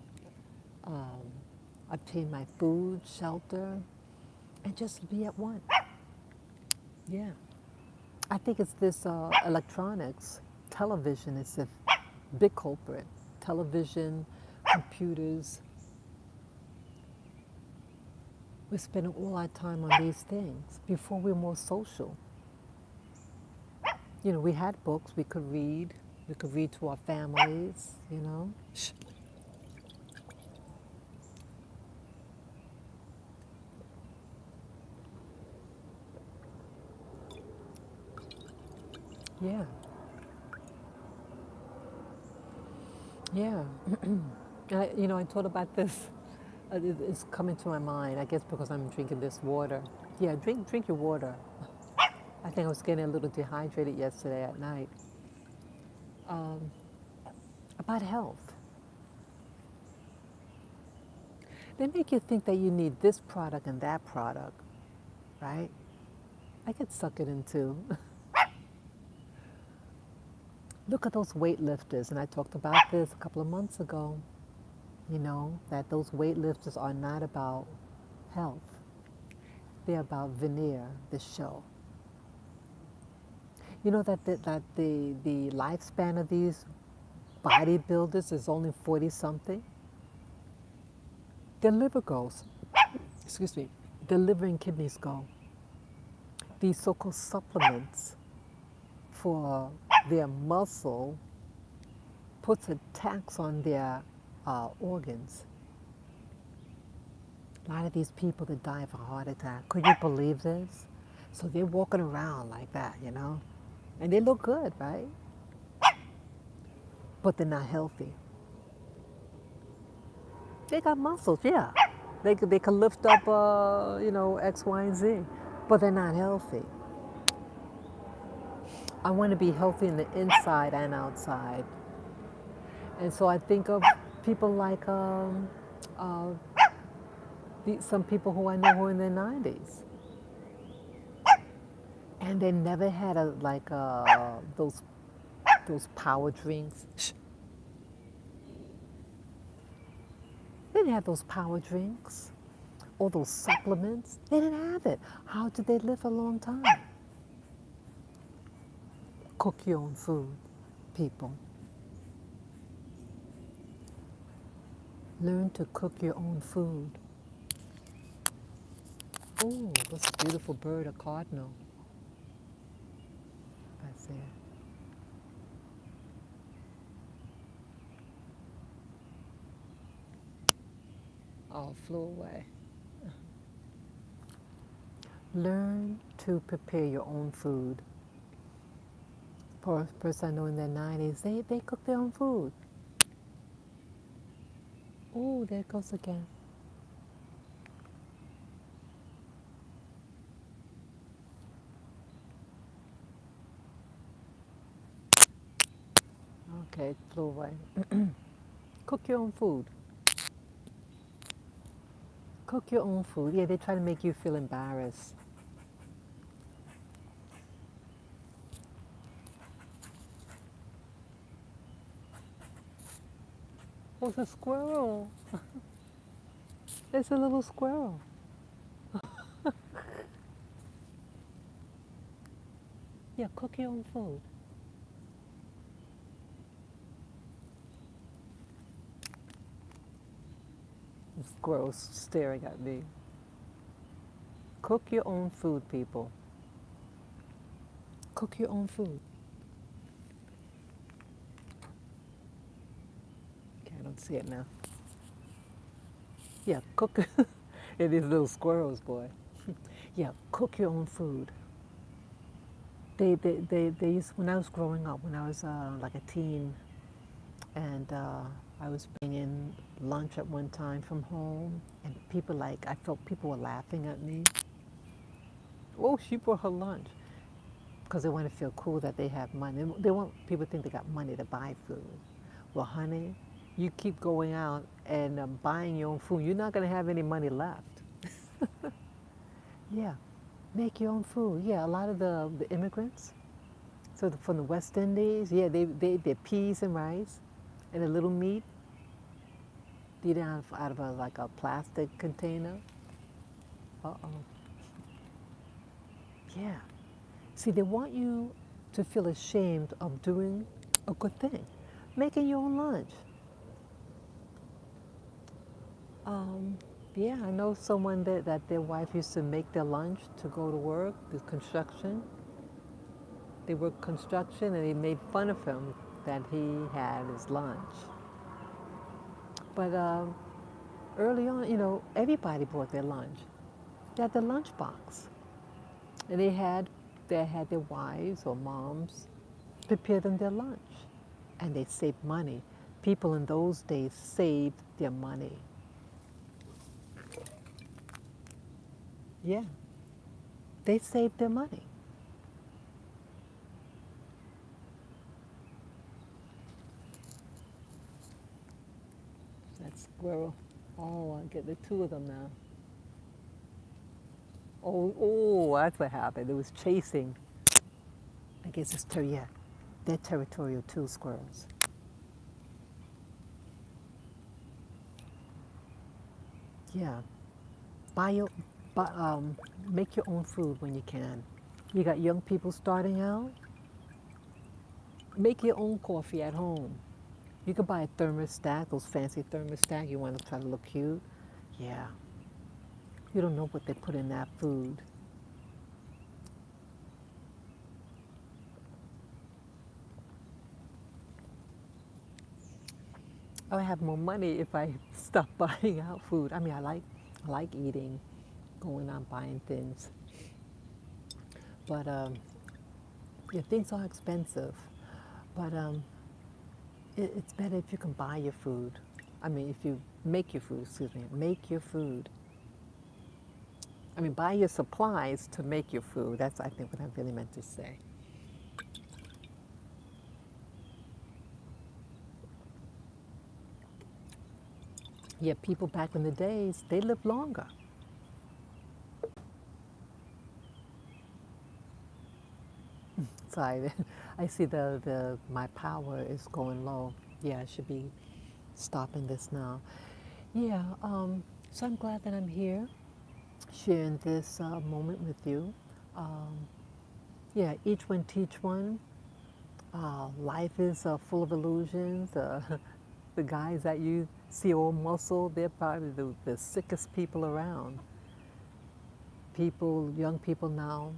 um, obtain my food, shelter, and just be at one. Yeah. I think it's this electronics, television is the big culprit. Television, computers. We're spending all our time on these things. Before we were more social. You know, we had books we could read. We could read to our families, you know. Yeah, yeah. I thought about this. It's coming to my mind, I guess because I'm drinking this water. Yeah, drink your water. I think I was getting a little dehydrated yesterday at night. Um, about health. They make you think that you need this product and that product, right? I get suckered into. Look at those weightlifters, and I talked about this a couple of months ago. You know, that those weightlifters are not about health. They're about veneer, the show. You know that the lifespan of these bodybuilders is only 40 something? Their liver goes. Excuse me. Their liver and kidneys go. These so called supplements for their muscle puts a tax on their organs. A lot of these people that die of a heart attack, could you believe this? So they're walking around like that, you know? And they look good, right? But they're not healthy. They got muscles, yeah. They could lift up, X, Y, and Z, but they're not healthy. I want to be healthy in the inside and outside. And so I think of people like uh, some people who I know who are in their 90s. And they never had those power drinks. They didn't have those power drinks, all those supplements. They didn't have it. How did they live a long time? Cook your own food, people. Learn to cook your own food. Oh, that's a beautiful bird, a cardinal. That's it. Oh, flew away. Learn to prepare your own food. For a person I know in their 90s, they cook their own food. Oh, there it goes again. Okay, it flew away. Cook your own food. Cook your own food. Yeah, they try to make you feel embarrassed. Oh, it's a squirrel. It's a little squirrel. Yeah, cook your own food. The squirrel's staring at me. Cook your own food, people. Cook your own food. Okay, I don't see it now. Yeah, cook. Yeah, these little squirrels, boy. Yeah, cook your own food. They used, when I was growing up, when I was like a teen, and I was bringing lunch at one time from home, and people like, I felt people were laughing at me. Oh, she brought her lunch because they want to feel cool that they have money. They want people to think they got money to buy food. Well, honey, you keep going out and buying your own food, you're not going to have any money left. Yeah, make your own food. Yeah, a lot of the immigrants, so from the West Indies, yeah, they peas and rice and a little meat, eat out of a, like a plastic container. Uh-oh. Yeah. See, they want you to feel ashamed of doing a good thing, making your own lunch. Um, yeah, I know someone that their wife used to make their lunch to go to work, the construction. They worked construction and they made fun of him that he had his lunch. But early on, everybody brought their lunch. They had their lunch box. And they had their wives or moms prepare them their lunch. And they saved money. People in those days saved their money. Yeah, they saved their money. That squirrel. Oh, I get the two of them now. Oh, that's what happened. It was chasing. I guess yeah, they're territorial too, squirrels. Yeah, buy your, make your own food when you can. You got young people starting out. Make your own coffee at home. You could buy a thermostat, those fancy thermostat. You want to try to look cute. Yeah, you don't know what they put in that food. I would have more money if I stopped buying out food. I mean, I like eating, going out buying things, but yeah, things are expensive. But it's better if you can buy your food. I mean, if you make your food, excuse me, make your food. I mean, buy your supplies to make your food. That's, I think, what I really meant to say. Yeah, people back in the days, they lived longer. Sorry, I see my power is going low. Yeah, I should be stopping this now. Yeah, so I'm glad that I'm here sharing this moment with you. Um, yeah, each one teach one. Life is full of illusions. The guys that you see all muscle, they're probably the sickest people around. Young people now,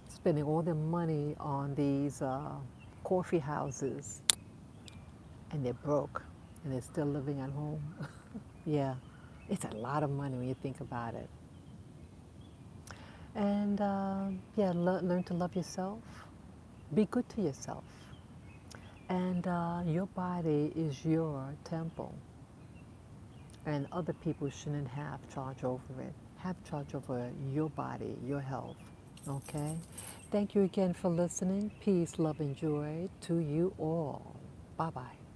spending all their money on these coffee houses, and they're broke, and they're still living at home. Yeah, it's a lot of money when you think about it. And yeah, learn to love yourself. Be good to yourself. And your body is your temple, and other people shouldn't have charge over it. Have charge over your body, your health. Okay? Thank you again for listening. Peace, love, and joy to you all. Bye bye.